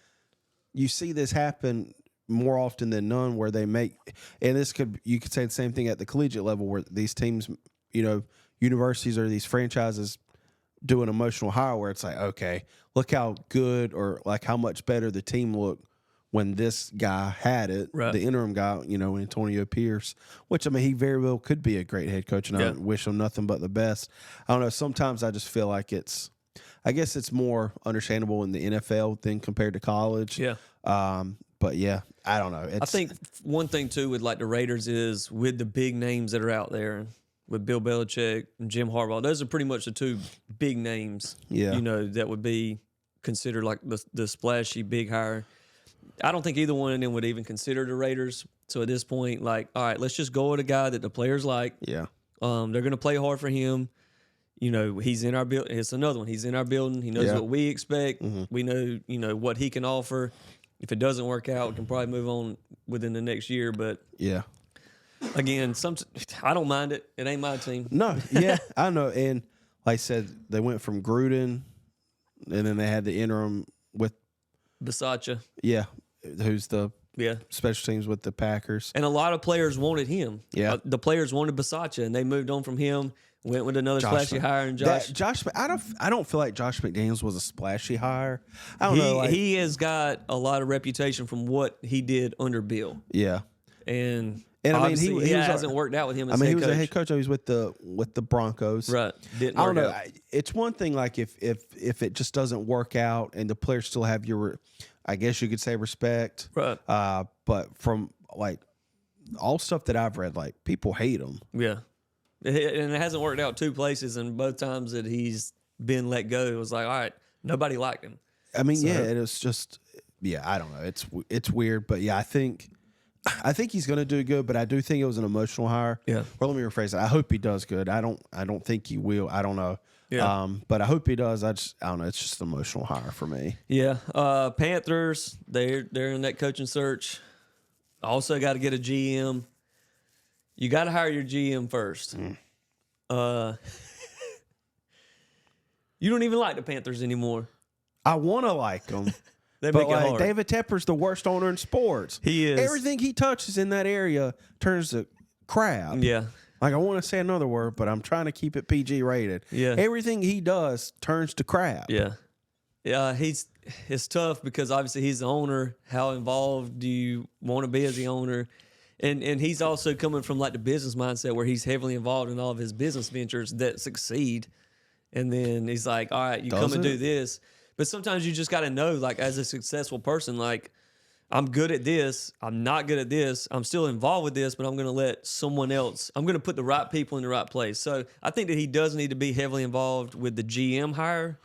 you see this happen more often than none where they make, and you could say the same thing at the collegiate level where these teams, universities or these franchises do an emotional hire where it's like, okay, look how good or like how much better the team looked when this guy had it, Right. the interim guy, Antonio Pierce, which, I mean, he very well could be a great head coach, and I wish him nothing but the best. I don't know. Sometimes I just feel like I guess it's more understandable in the NFL than compared to college. Yeah. But, yeah, I don't know. I think one thing, too, with like the Raiders is with the big names that are out there, with Bill Belichick and Jim Harbaugh, those are pretty much the two big names, that would be considered like the splashy big hire. I don't think either one of them would even consider the Raiders. So at this point, like, all right, let's just go with a guy that the players like. Yeah. They're going to play hard for him. He's in our building. It's another one. He's in our building. He knows what we expect. Mm-hmm. We know, what he can offer. If it doesn't work out, we can probably move on within the next year. But yeah, again, I don't mind it. It ain't my team. No, yeah, I know. And like I said, they went from Gruden, and then they had the interim with Bisaccia. Yeah, who's the special teams with the Packers. And a lot of players wanted him. Yeah. The players wanted Bisaccia, and they moved on from him, went with another splashy hire. And Josh. I don't feel like Josh McDaniels was a splashy hire. I don't know. Like, he has got a lot of reputation from what he did under Bill. Yeah. And I mean, he hasn't worked out with him as head coach. He was a head coach. He was with the Broncos. Right. Didn't I don't work know. out. It's one thing, like, if it just doesn't work out and the players still have your, I guess you could say, respect. Right. But from, like, all stuff that I've read, like, people hate him. Yeah. And it hasn't worked out two places, and both times that he's been let go, it was like, all right, nobody liked him. I mean, it was just, I don't know. It's weird, but I think he's going to do good, but I do think it was an emotional hire. Yeah. Well, let me rephrase it. I hope he does good. I don't think he will. I don't know. Yeah. But I hope he does. I don't know. It's just an emotional hire for me. Yeah. Panthers, they're in that coaching search. Also got to get a GM. You got to hire your GM first. You don't even like the Panthers anymore. I want to like them. They but make it hard. David Tepper's the worst owner in sports. He is. Everything he touches in that area turns to crap. Yeah. Like, I want to say another word, but I'm trying to keep it PG rated. Yeah. Everything he does turns to crap. Yeah. Yeah, it's tough because obviously he's the owner. How involved do you want to be as the owner? And he's also coming from like the business mindset where he's heavily involved in all of his business ventures that succeed. And then he's like, all right, you come and do this. But sometimes you just got to know, like, as a successful person, like, I'm good at this. I'm not good at this. I'm still involved with this, but I'm going to let someone else, I'm going to put the right people in the right place. So I think that he does need to be heavily involved with the GM hire.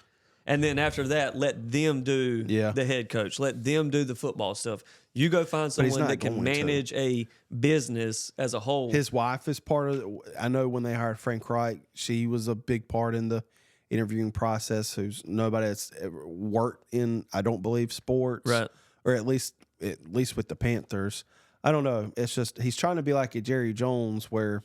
And then after that, let them do the head coach. Let them do the football stuff. You go find someone that can manage a business as a whole. His wife is part of it. I know when they hired Frank Reich, she was a big part in the interviewing process. Who's nobody that's ever worked in, I don't believe, sports. Right. Or at least with the Panthers. I don't know. It's just he's trying to be like a Jerry Jones where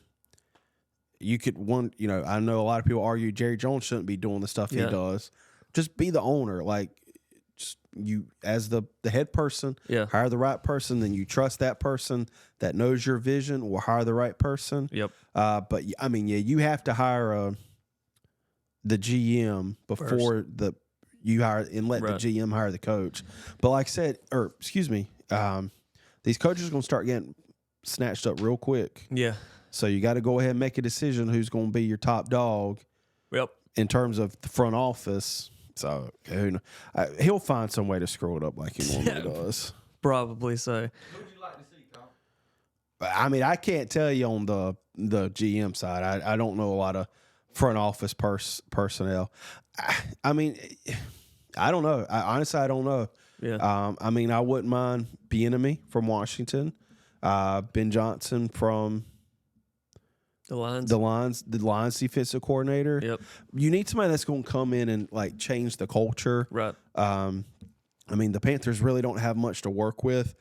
you could I know a lot of people argue Jerry Jones shouldn't be doing the stuff he does. Just be the owner. Like, just you as the head person, hire the right person, then you trust that person that knows your vision or hire the right person. Yep. But I mean, you have to hire the GM before you hire and let the GM hire the coach. But like I said, these coaches are going to start getting snatched up real quick. Yeah. So you got to go ahead and make a decision who's going to be your top dog. Yep. In terms of the front office. So he'll find some way to screw it up like he normally does. Probably so. Who would you like to see, Kyle? I mean, I can't tell you on the GM side. I don't know a lot of front office personnel. I mean, I don't know. Honestly, I don't know. Yeah. I mean, I wouldn't mind Bieniemy from Washington, Ben Johnson from the Lions defensive coordinator. Yep. You need somebody that's going to come in and like change the culture. Right. I mean, the Panthers really don't have much to work with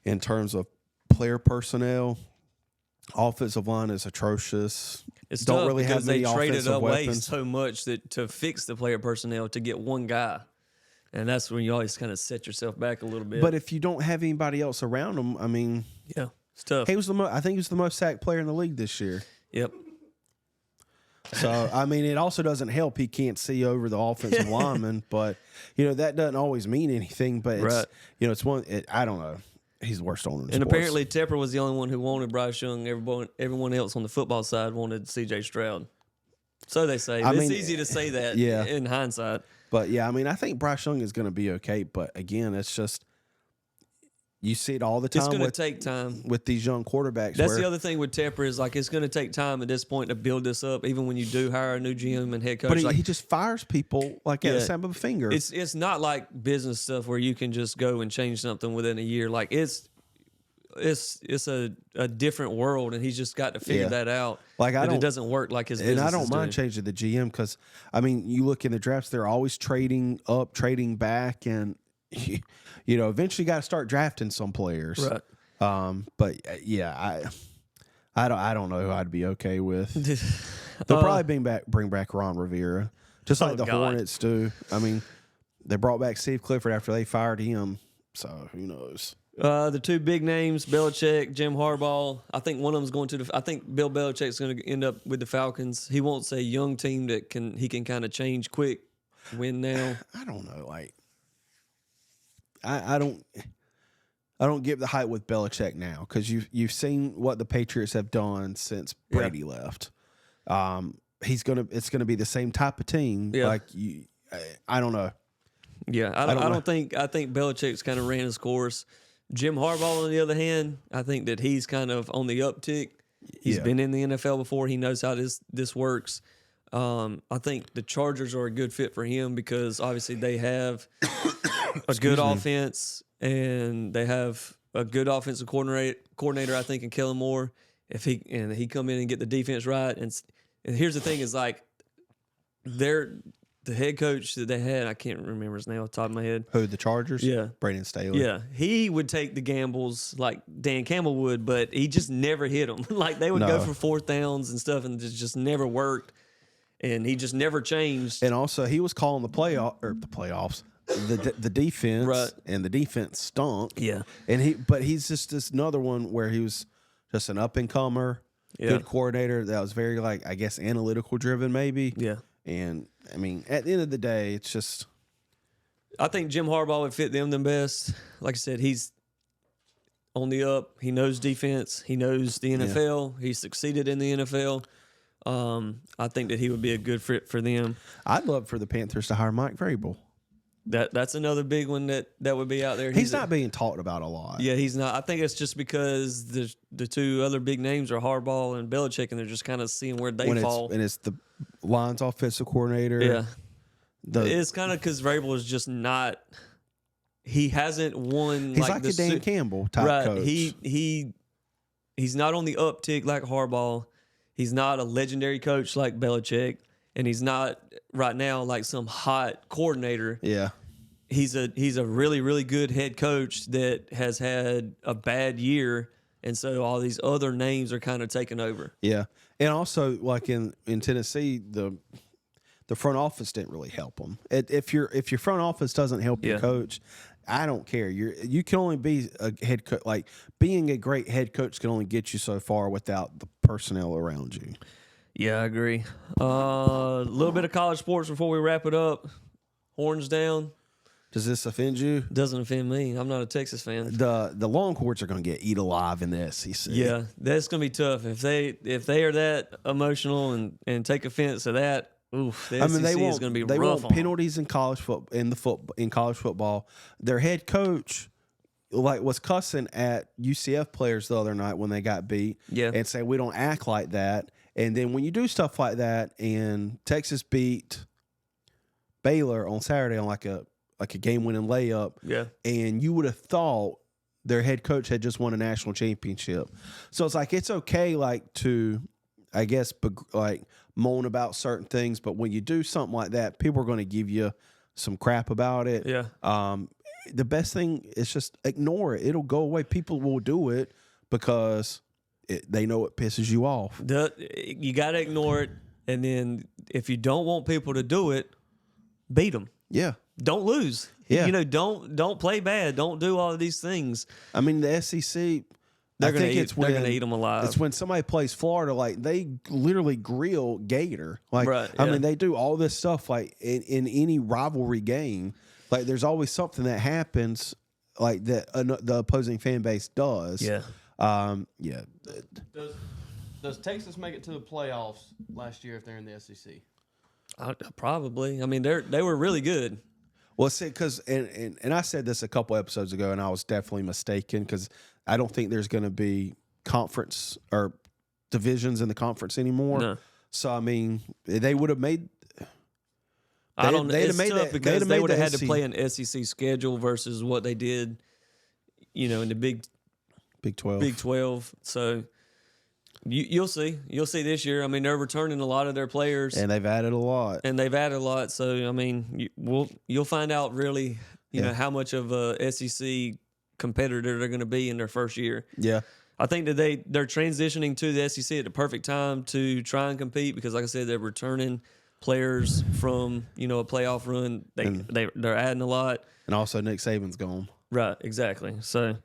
in terms of player personnel. Offensive line is atrocious. It's don't tough really have because many they traded offensive away weapons. so much that to fix the player personnel to get one guy. And that's when you always kind of set yourself back a little bit. But if you don't have anybody else around him, I mean, yeah, it's tough. I think he was the most sacked player in the league this year. Yep. So, I mean, it also doesn't help he can't see over the offensive lineman, but, that doesn't always mean anything. But, it's, it's I don't know. He's the worst owner in And sports. apparently Tepper was the only one who wanted Bryce Young. Everyone else on the football side wanted C.J. Stroud. So they say. It's easy to say that in hindsight. But, yeah, I mean, I think Bryce Young is going to be okay. But, again, it's just you see it all the time. It's going to take time. With these young quarterbacks. That's the other thing with Tepper is, it's going to take time at this point to build this up, even when you do hire a new GM and head coach. But he just fires people at the snap of a finger. It's not like business stuff where you can just go and change something within a year. It's a different world, and he's just got to figure that out. It doesn't work like his business. And I don't mind changing the GM because, I mean, you look in the drafts, they're always trading up, trading back, and eventually got to start drafting some players. Right. But I don't know who I'd be okay with. They'll probably bring back Ron Rivera, just like the Hornets do. I mean, they brought back Steve Clifford after they fired him, so who knows? The two big names, Belichick, Jim Harbaugh. I think one of them's going to I think Bill Belichick's going to end up with the Falcons. He wants a young team that he can kind of change quick, win now. I don't know. I don't get the hype with Belichick now because you've seen what the Patriots have done since Brady left. It's gonna be the same type of team. Yeah. I don't know. Yeah, I think Belichick's kind of ran his course. Jim Harbaugh, on the other hand, I think that he's kind of on the uptick. He's been in the NFL before. He knows how this works. I think the Chargers are a good fit for him because obviously they have a good offense and they have a good offensive coordinator. I think in Kellen Moore, if he come in and get the defense right. And here's the thing: is the head coach that they had, I can't remember his name off the top of my head. Who, the Chargers? Yeah. Brandon Staley. Yeah. He would take the gambles like Dan Campbell would, but he just never hit them. They would go for fourth downs and stuff, and it just never worked. And he just never changed. And also, he was calling the playoffs, the defense, and the defense stunk. Yeah. And he's just this another one where he was just an up-and-comer, good coordinator that was very, I guess, analytical driven maybe. Yeah. And, I mean, at the end of the day, it's just... I think Jim Harbaugh would fit them the best. Like I said, he's on the up. He knows defense. He knows the NFL. Yeah. He succeeded in the NFL. I think that he would be a good fit for them. I'd love for the Panthers to hire Mike Vrabel. That's another big one that would be out there. He's not being talked about a lot. Yeah, he's not. I think it's just because the two other big names are Harbaugh and Belichick, and they're just kind of seeing where they fall. And it's the Lions offensive coordinator. Yeah. It's kind of because Vrabel is just not. He hasn't won. He's like a Dan Campbell type coach. He's not on the uptick like Harbaugh. He's not a legendary coach like Belichick, and he's not right now like some hot coordinator. Yeah. He's a really, really good head coach that has had a bad year, and so all these other names are kind of taking over. Yeah. And also, like in Tennessee, the front office didn't really help them. If your front office doesn't help your coach, I don't care. You can only be a head coach. Like, being a great head coach can only get you so far without the personnel around you. Yeah, I agree. A little bit of college sports before we wrap it up. Horns down. Does this offend you? Doesn't offend me. I'm not a Texas fan. The Longhorns are going to get eat alive in the SEC. Yeah, that's going to be tough. If they are that emotional and take offense to that, oof, the SEC is going to be rough. They want on penalties in college football. Their head coach was cussing at UCF players the other night when they got beat. Yeah. And say we don't act like that. And then when you do stuff like that, and Texas beat Baylor on Saturday on like a game-winning layup, and you would have thought their head coach had just won a national championship. So it's okay to, I guess, moan about certain things, but when you do something like that, people are going to give you some crap about it. Yeah. The best thing is just ignore it. It'll go away. People will do it because they know it pisses you off. You got to ignore it, and then if you don't want people to do it, beat them. Yeah. Don't lose. Yeah. Don't play bad. Don't do all of these things. I mean, the SEC, they're going to eat them alive. It's when somebody plays Florida, like they literally grill Gator. Like, Right, I yeah. mean, they do all this stuff like in any rivalry game. Like, there's always something that happens like that the opposing fan base does. Yeah. Yeah. Does Texas make it to the playoffs last year if they're in the SEC? Probably. I mean, they were really good. Well, see, because and I said this a couple episodes ago, and I was definitely mistaken because I don't think there's going to be conference or divisions in the conference anymore. No. So I mean, they would have made. I don't know. they'd It's have made tough that- because they'd they have would have made had the to play an SEC schedule versus what they did, in the Big 12. Big 12. So you'll see. You'll see this year. I mean, they're returning a lot of their players, And they've added a lot. and they've added a lot. So I mean, you'll find out really, know, how much of a SEC competitor they're going to be in their first year. Yeah. I think that they're transitioning to the SEC at the perfect time to try and compete because, like I said, they're returning players from a playoff run. They're adding a lot. And also Nick Saban's gone. Right, exactly. So,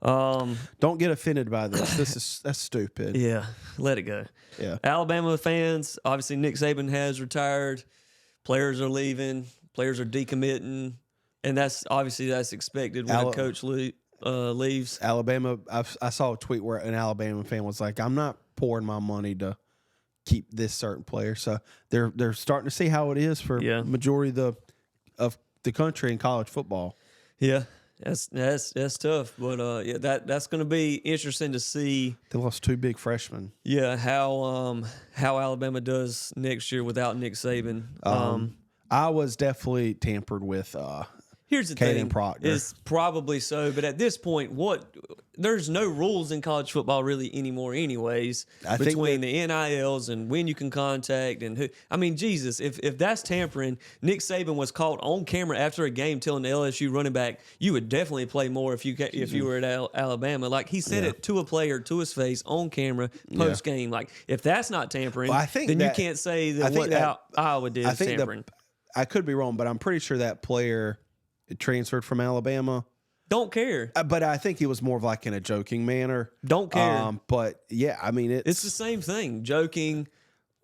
Don't get offended by this. That's stupid. yeah, let it go. Yeah. Alabama fans, obviously Nick Saban has retired. Players are leaving. Players are decommitting, and that's expected when a coach leaves. Alabama. I saw a tweet where an Alabama fan was like, "I'm not pouring my money to keep this certain player." So they're starting to see how it is for majority of the country in college football. Yeah, that's tough, but that's going to be interesting to see. They lost 2 big freshmen. Yeah, how Alabama does next year without Nick Saban. I was definitely tampered with. Here's the Caden thing: Proctor. It's probably so, but at this point, there's no rules in college football really anymore, anyways. Between the NILs and when you can contact and who. I mean, Jesus, if that's tampering, Nick Saban was caught on camera after a game telling the LSU running back, "You would definitely play more if you were at Alabama." Like he said it to a player to his face on camera post game. Like if that's not tampering, then you can't say that Iowa did is tampering. I could be wrong, but I'm pretty sure that player transferred from Alabama. Don't care. But I think it was more of like in a joking manner. Don't care. But yeah, I mean, it's the same thing. Joking,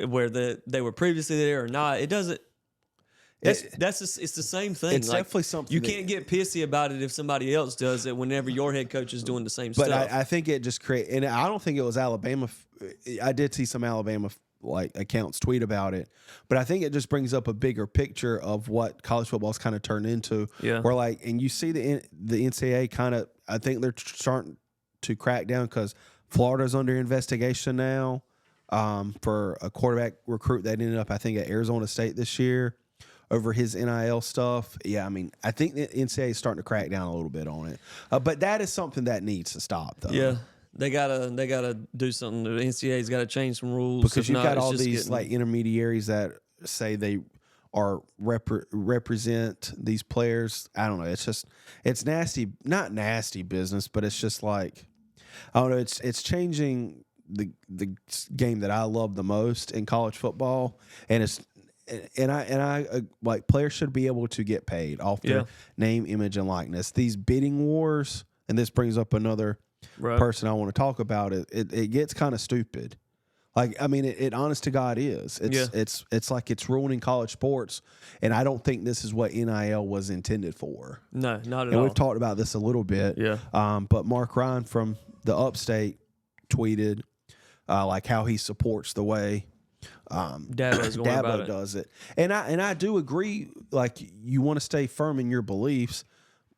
where they were previously there or not. It doesn't. It's the same thing. It's definitely something you can't get pissy about it if somebody else does it. Whenever your head coach is doing the same but stuff. I think it just create, and I don't think it was Alabama. I did see some Alabama like accounts tweet about it, but I think it just brings up a bigger picture of what college football's kind of turned into. Yeah, where like, and you see the NCAA kind of, I think they're starting to crack down because Florida's under investigation now for a quarterback recruit that ended up, I think, at Arizona State this year over his NIL stuff. Yeah, I mean, I think the NCAA is starting to crack down a little bit on it, but that is something that needs to stop, though. Yeah. They gotta do something. The NCAA's got to change some rules because you've got all these like intermediaries that say they are represent these players. I don't know. It's nasty, not nasty business, but it's just like I don't know. It's changing the game that I love the most in college football, and I like players should be able to get paid off their name, image, and likeness. These bidding wars, and this brings up another person I want to talk about. It gets kind of stupid. Like, I mean, it honest to God is. It's like it's ruining college sports, and I don't think this is what NIL was intended for. No, not at all. And we've talked about this a little bit. Yeah. But Mark Ryan from the Upstate tweeted like how he supports the way Dabo does it. And I do agree, like, you want to stay firm in your beliefs,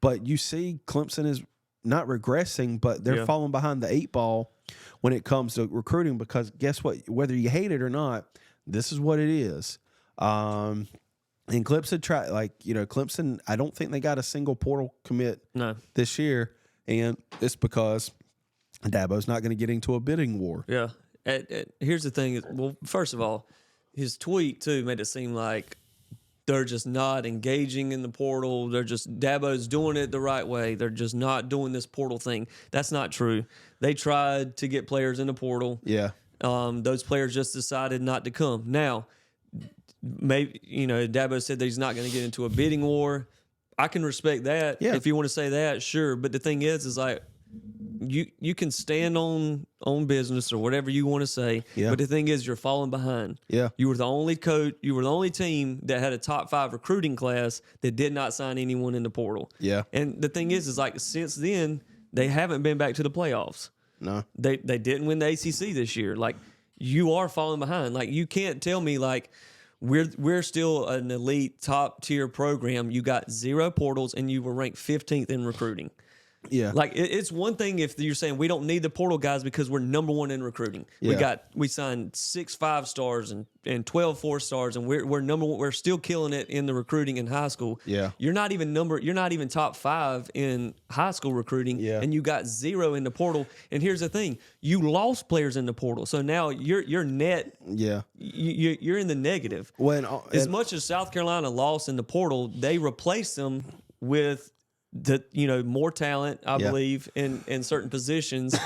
but you see Clemson is not regressing, but they're falling behind the 8 ball when it comes to recruiting, because guess what? Whether you hate it or not, this is what it is. And Clemson Clemson, I don't think they got a single portal commit this year, and it's because Dabo's not going to get into a bidding war. Yeah. Here's the thing. Well, first of all, his tweet too made it seem like they're just not engaging in the portal. Dabo's doing it the right way. They're just not doing this portal thing. That's not true. They tried to get players in the portal. Yeah. Those players just decided not to come. Now, maybe, Dabo said that he's not going to get into a bidding war. I can respect that. Yeah. If you want to say that, sure. But the thing is like, you can stand on business or whatever you want to say. Yeah. But the thing is, you're falling behind. Yeah. You were the only coach. You were the only team that had a top 5 recruiting class that did not sign anyone in the portal. Yeah. And the thing is like since then they haven't been back to the playoffs. No. They didn't win the ACC this year. Like you are falling behind. Like you can't tell me like we're still an elite top tier program. You got 0 portals and you were ranked 15th in recruiting. Yeah. Like it's one thing if you're saying we don't need the portal guys because we're number 1 in recruiting. Yeah. We signed 6 5-stars and 12 4-stars and we're number 1. We're still killing it in the recruiting in high school. Yeah. You're not even top 5 in high school recruiting. Yeah. And you got 0 in the portal. And here's the thing: you lost players in the portal, so now your net. Yeah. You're in the negative. As much as South Carolina lost in the portal, they replaced them with more talent, I believe, in certain positions.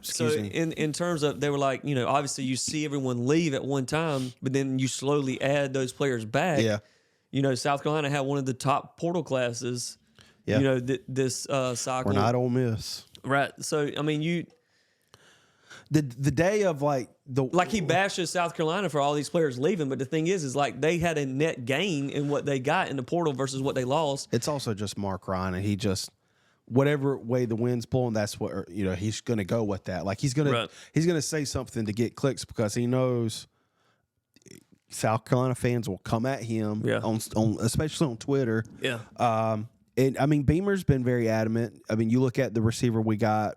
So in terms of, they were like, obviously you see everyone leave at one time, but then you slowly add those players back. Yeah. South Carolina had one of the top portal classes. Yeah. This cycle. We're not Ole Miss. Right. So I mean, The day of he bashes South Carolina for all these players leaving, but the thing is like they had a net gain in what they got in the portal versus what they lost. It's also just Mark Ryan, and he just whatever way the wind's blowing, that's what he's going to go with that. Like he's gonna say something to get clicks because he knows South Carolina fans will come at him on especially on Twitter. Yeah. And I mean Beamer's been very adamant. I mean you look at the receiver we got.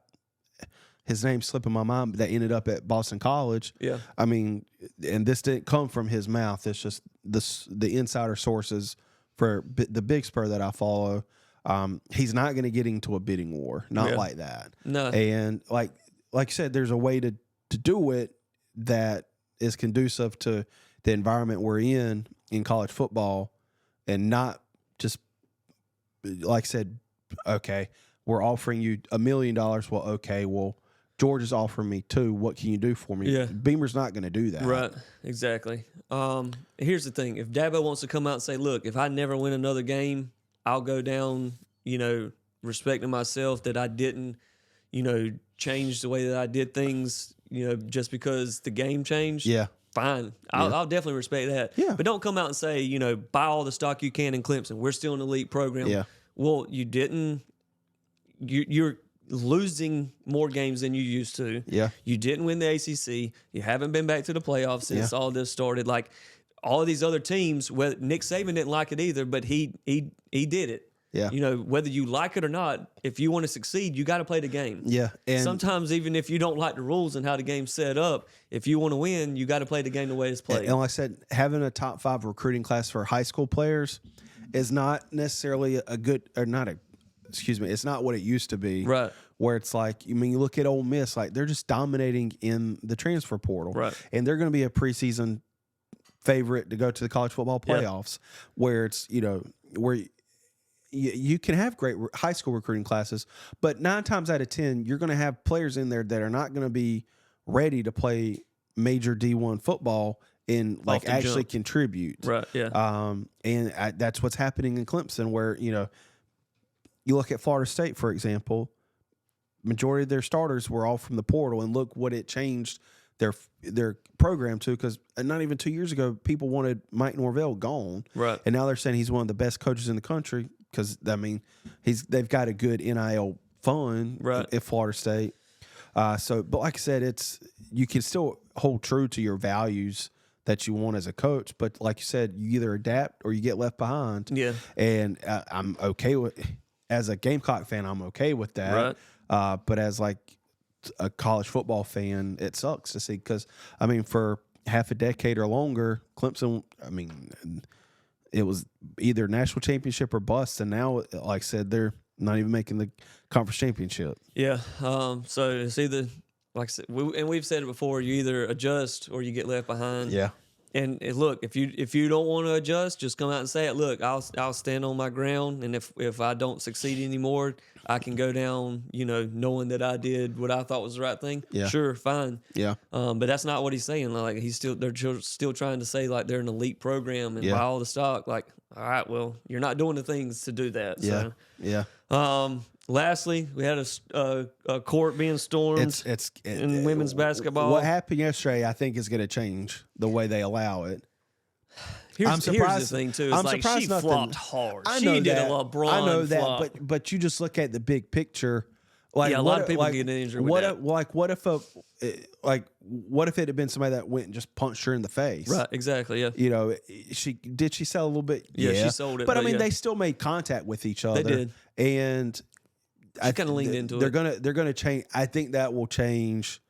His name's slipping my mind, but that ended up at Boston College. Yeah. I mean, and this didn't come from his mouth. It's just the insider sources for the Big Spur that I follow. He's not going to get into a bidding war. Not like that. No. And like you said, there's a way to do it that is conducive to the environment we're in college football and not just, like I said, okay, we're offering you $1 million. Well, okay, well, George is offering me 2. What can you do for me? Yeah. Beamer's not going to do that. Right. Exactly. Here's the thing. If Dabo wants to come out and say, look, if I never win another game, I'll go down, respecting myself that I didn't, change the way that I did things, just because the game changed. Yeah. Fine. I'll definitely respect that. Yeah. But don't come out and say, buy all the stock you can in Clemson. We're still an elite program. Yeah. Well, you didn't. You're losing more games than you used to. Yeah. You didn't win the ACC. You haven't been back to the playoffs since all this started. Like all of these other teams, well, Nick Saban didn't like it either, but he did it. Yeah. Whether you like it or not, if you want to succeed, you got to play the game. Yeah. And sometimes even if you don't like the rules and how the game's set up, if you want to win, you got to play the game the way it's played. And like I said, having a top 5 recruiting class for high school players is not necessarily it's not what it used to be. Right. Where it's like, you look at Ole Miss, like they're just dominating in the transfer portal. Right. And they're going to be a preseason favorite to go to the college football playoffs, where it's, where you can have great high school recruiting classes, but 9 times out of 10, you're going to have players in there that are not going to be ready to play major D1 football and like actually contribute. Right. Yeah. That's what's happening in Clemson, where, you look at Florida State, for example, majority of their starters were all from the portal, and look what it changed their program to, because not even 2 years ago, people wanted Mike Norvell gone. Right. And now they're saying he's one of the best coaches in the country because, they've got a good NIL fund at Florida State. But like I said, you can still hold true to your values that you want as a coach, but like you said, you either adapt or you get left behind. Yeah. And I'm okay with, as a Gamecock fan, I'm okay with that. Right. But as like a college football fan, it sucks to see, because for half a decade or longer, Clemson, it was either national championship or bust, and now, like I said, they're not even making the conference championship. Yeah. So it's either, like I said, we've said it before, you either adjust or you get left behind. Yeah. And look, if you don't want to adjust, just come out and say it. Look, I'll stand on my ground, and if I don't succeed anymore, I can go down, knowing that I did what I thought was the right thing. Yeah. Sure, fine. Yeah. But that's not what he's saying. Like they're still trying to say like they're an elite program and buy all the stock. Like, all right, well, you're not doing the things to do that. Yeah. So. Yeah. Lastly, we had a court being stormed in women's basketball. What happened yesterday, I think, is going to change the way they allow it. Here's the thing too. It's like she flopped hard. She did a LeBron I know flop. that, but you just look at the big picture. Like, yeah, a lot of people get injured with that. What if it had been somebody that went and just punched her in the face? Right, exactly. Yeah. You know, she sell a little bit. Yeah, she sold it. But I mean, they still made contact with each other. They did, and I kind of leaned into it. They're gonna change. I think that will change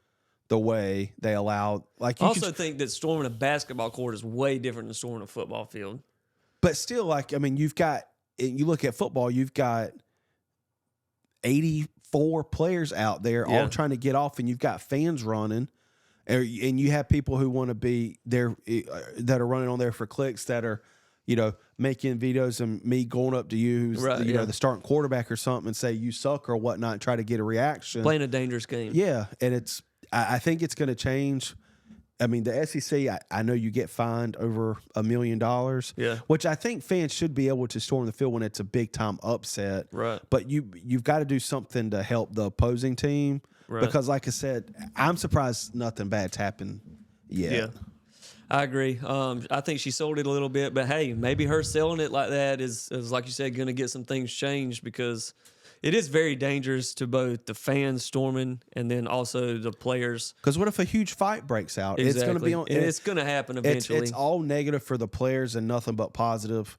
the way they allow. Like, I also think that storming a basketball court is way different than storming a football field. But still, like, I mean, you look at football, you've got 84 players out there all trying to get off, and you've got fans running, and you have people who want to be there that are running on there for clicks, that are, you know, making videos and me going up to you, who's know, the starting quarterback or something, and say you suck or whatnot, and try to get a reaction. Playing a dangerous game. Yeah, and I think it's going to change. I mean, the SEC, I know you get fined over $1 million, which I think fans should be able to storm the field when it's a big time upset. Right. But you've got to do something to help the opposing team, because, like I said, I'm surprised nothing bad's happened yet. Yeah, I agree. I think she sold it a little bit, but hey, maybe her selling it like that is like you said, going to get some things changed, because it is very dangerous to both the fans storming and then also the players. Because what if a huge fight breaks out? Exactly. It's going to be on. It's going to happen eventually. It's all negative for the players and nothing but positive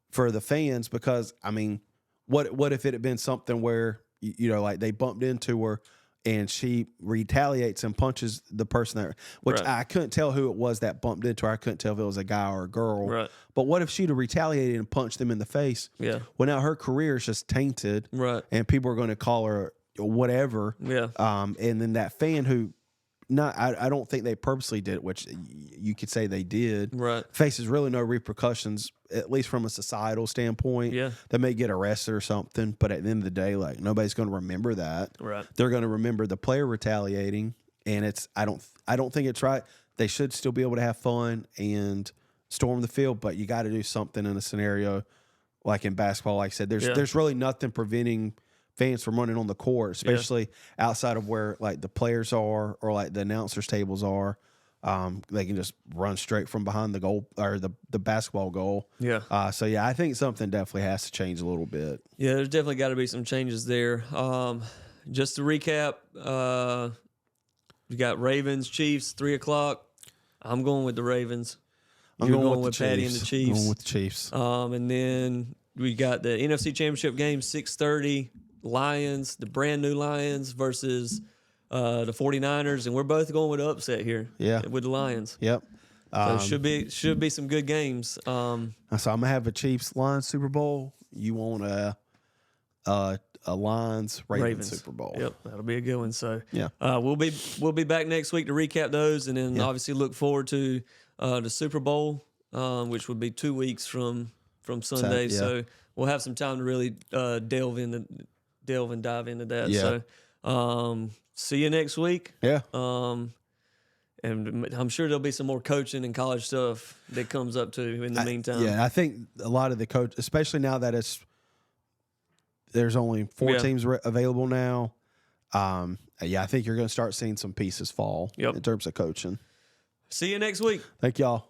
for the fans. Because I mean, what if it had been something where you know, like they bumped into her and she retaliates and punches the person there, which I couldn't tell who it was that bumped into her. I couldn't tell if it was a guy or a girl. Right. But what if she'd have retaliated and punched them in the face? Yeah. Well, now her career is just tainted. Right. And people are going to call her whatever. Yeah. And then that fan who, I don't think they purposely did it, which you could say they did. Right. Faces really no repercussions, at least from a societal standpoint. Yeah. They may get arrested or something, but at the end of the day, like, nobody's going to remember that. Right. They're going to remember the player retaliating, and I don't think it's right. They should still be able to have fun and storm the field, but you got to do something in a scenario like in basketball. Like I said, there's really nothing preventing fans from running on the court, especially outside of where like the players are or like the announcers tables are. They can just run straight from behind the goal or the basketball goal. Yeah. So yeah, I think something definitely has to change a little bit. Yeah, there's definitely got to be some changes there. Just to recap, we got Ravens, Chiefs, 3:00. I'm going with the Ravens. I'm You're going with Patty and the Chiefs. I'm going with the Chiefs. And then we got the NFC Championship game, 6:30. Lions, the brand new Lions versus the 49ers, and we're both going with an upset here. Yeah, with the Lions. Yep. So it should be some good games. So I'm gonna have a Chiefs Lions Super Bowl. You want a Lions Ravens Super Bowl? Yep, that'll be a good one. So yeah, we'll be back next week to recap those, and then obviously look forward to the Super Bowl, which would be 2 weeks from Sunday. So we'll have some time to really delve and dive into that. Yeah. So see you next week. Yeah. And I'm sure there'll be some more coaching and college stuff that comes up too in the meantime. Yeah, I think a lot of the coach, especially now that there's only 4 teams available now. I think you're going to start seeing some pieces fall in terms of coaching. See you next week. Thank y'all.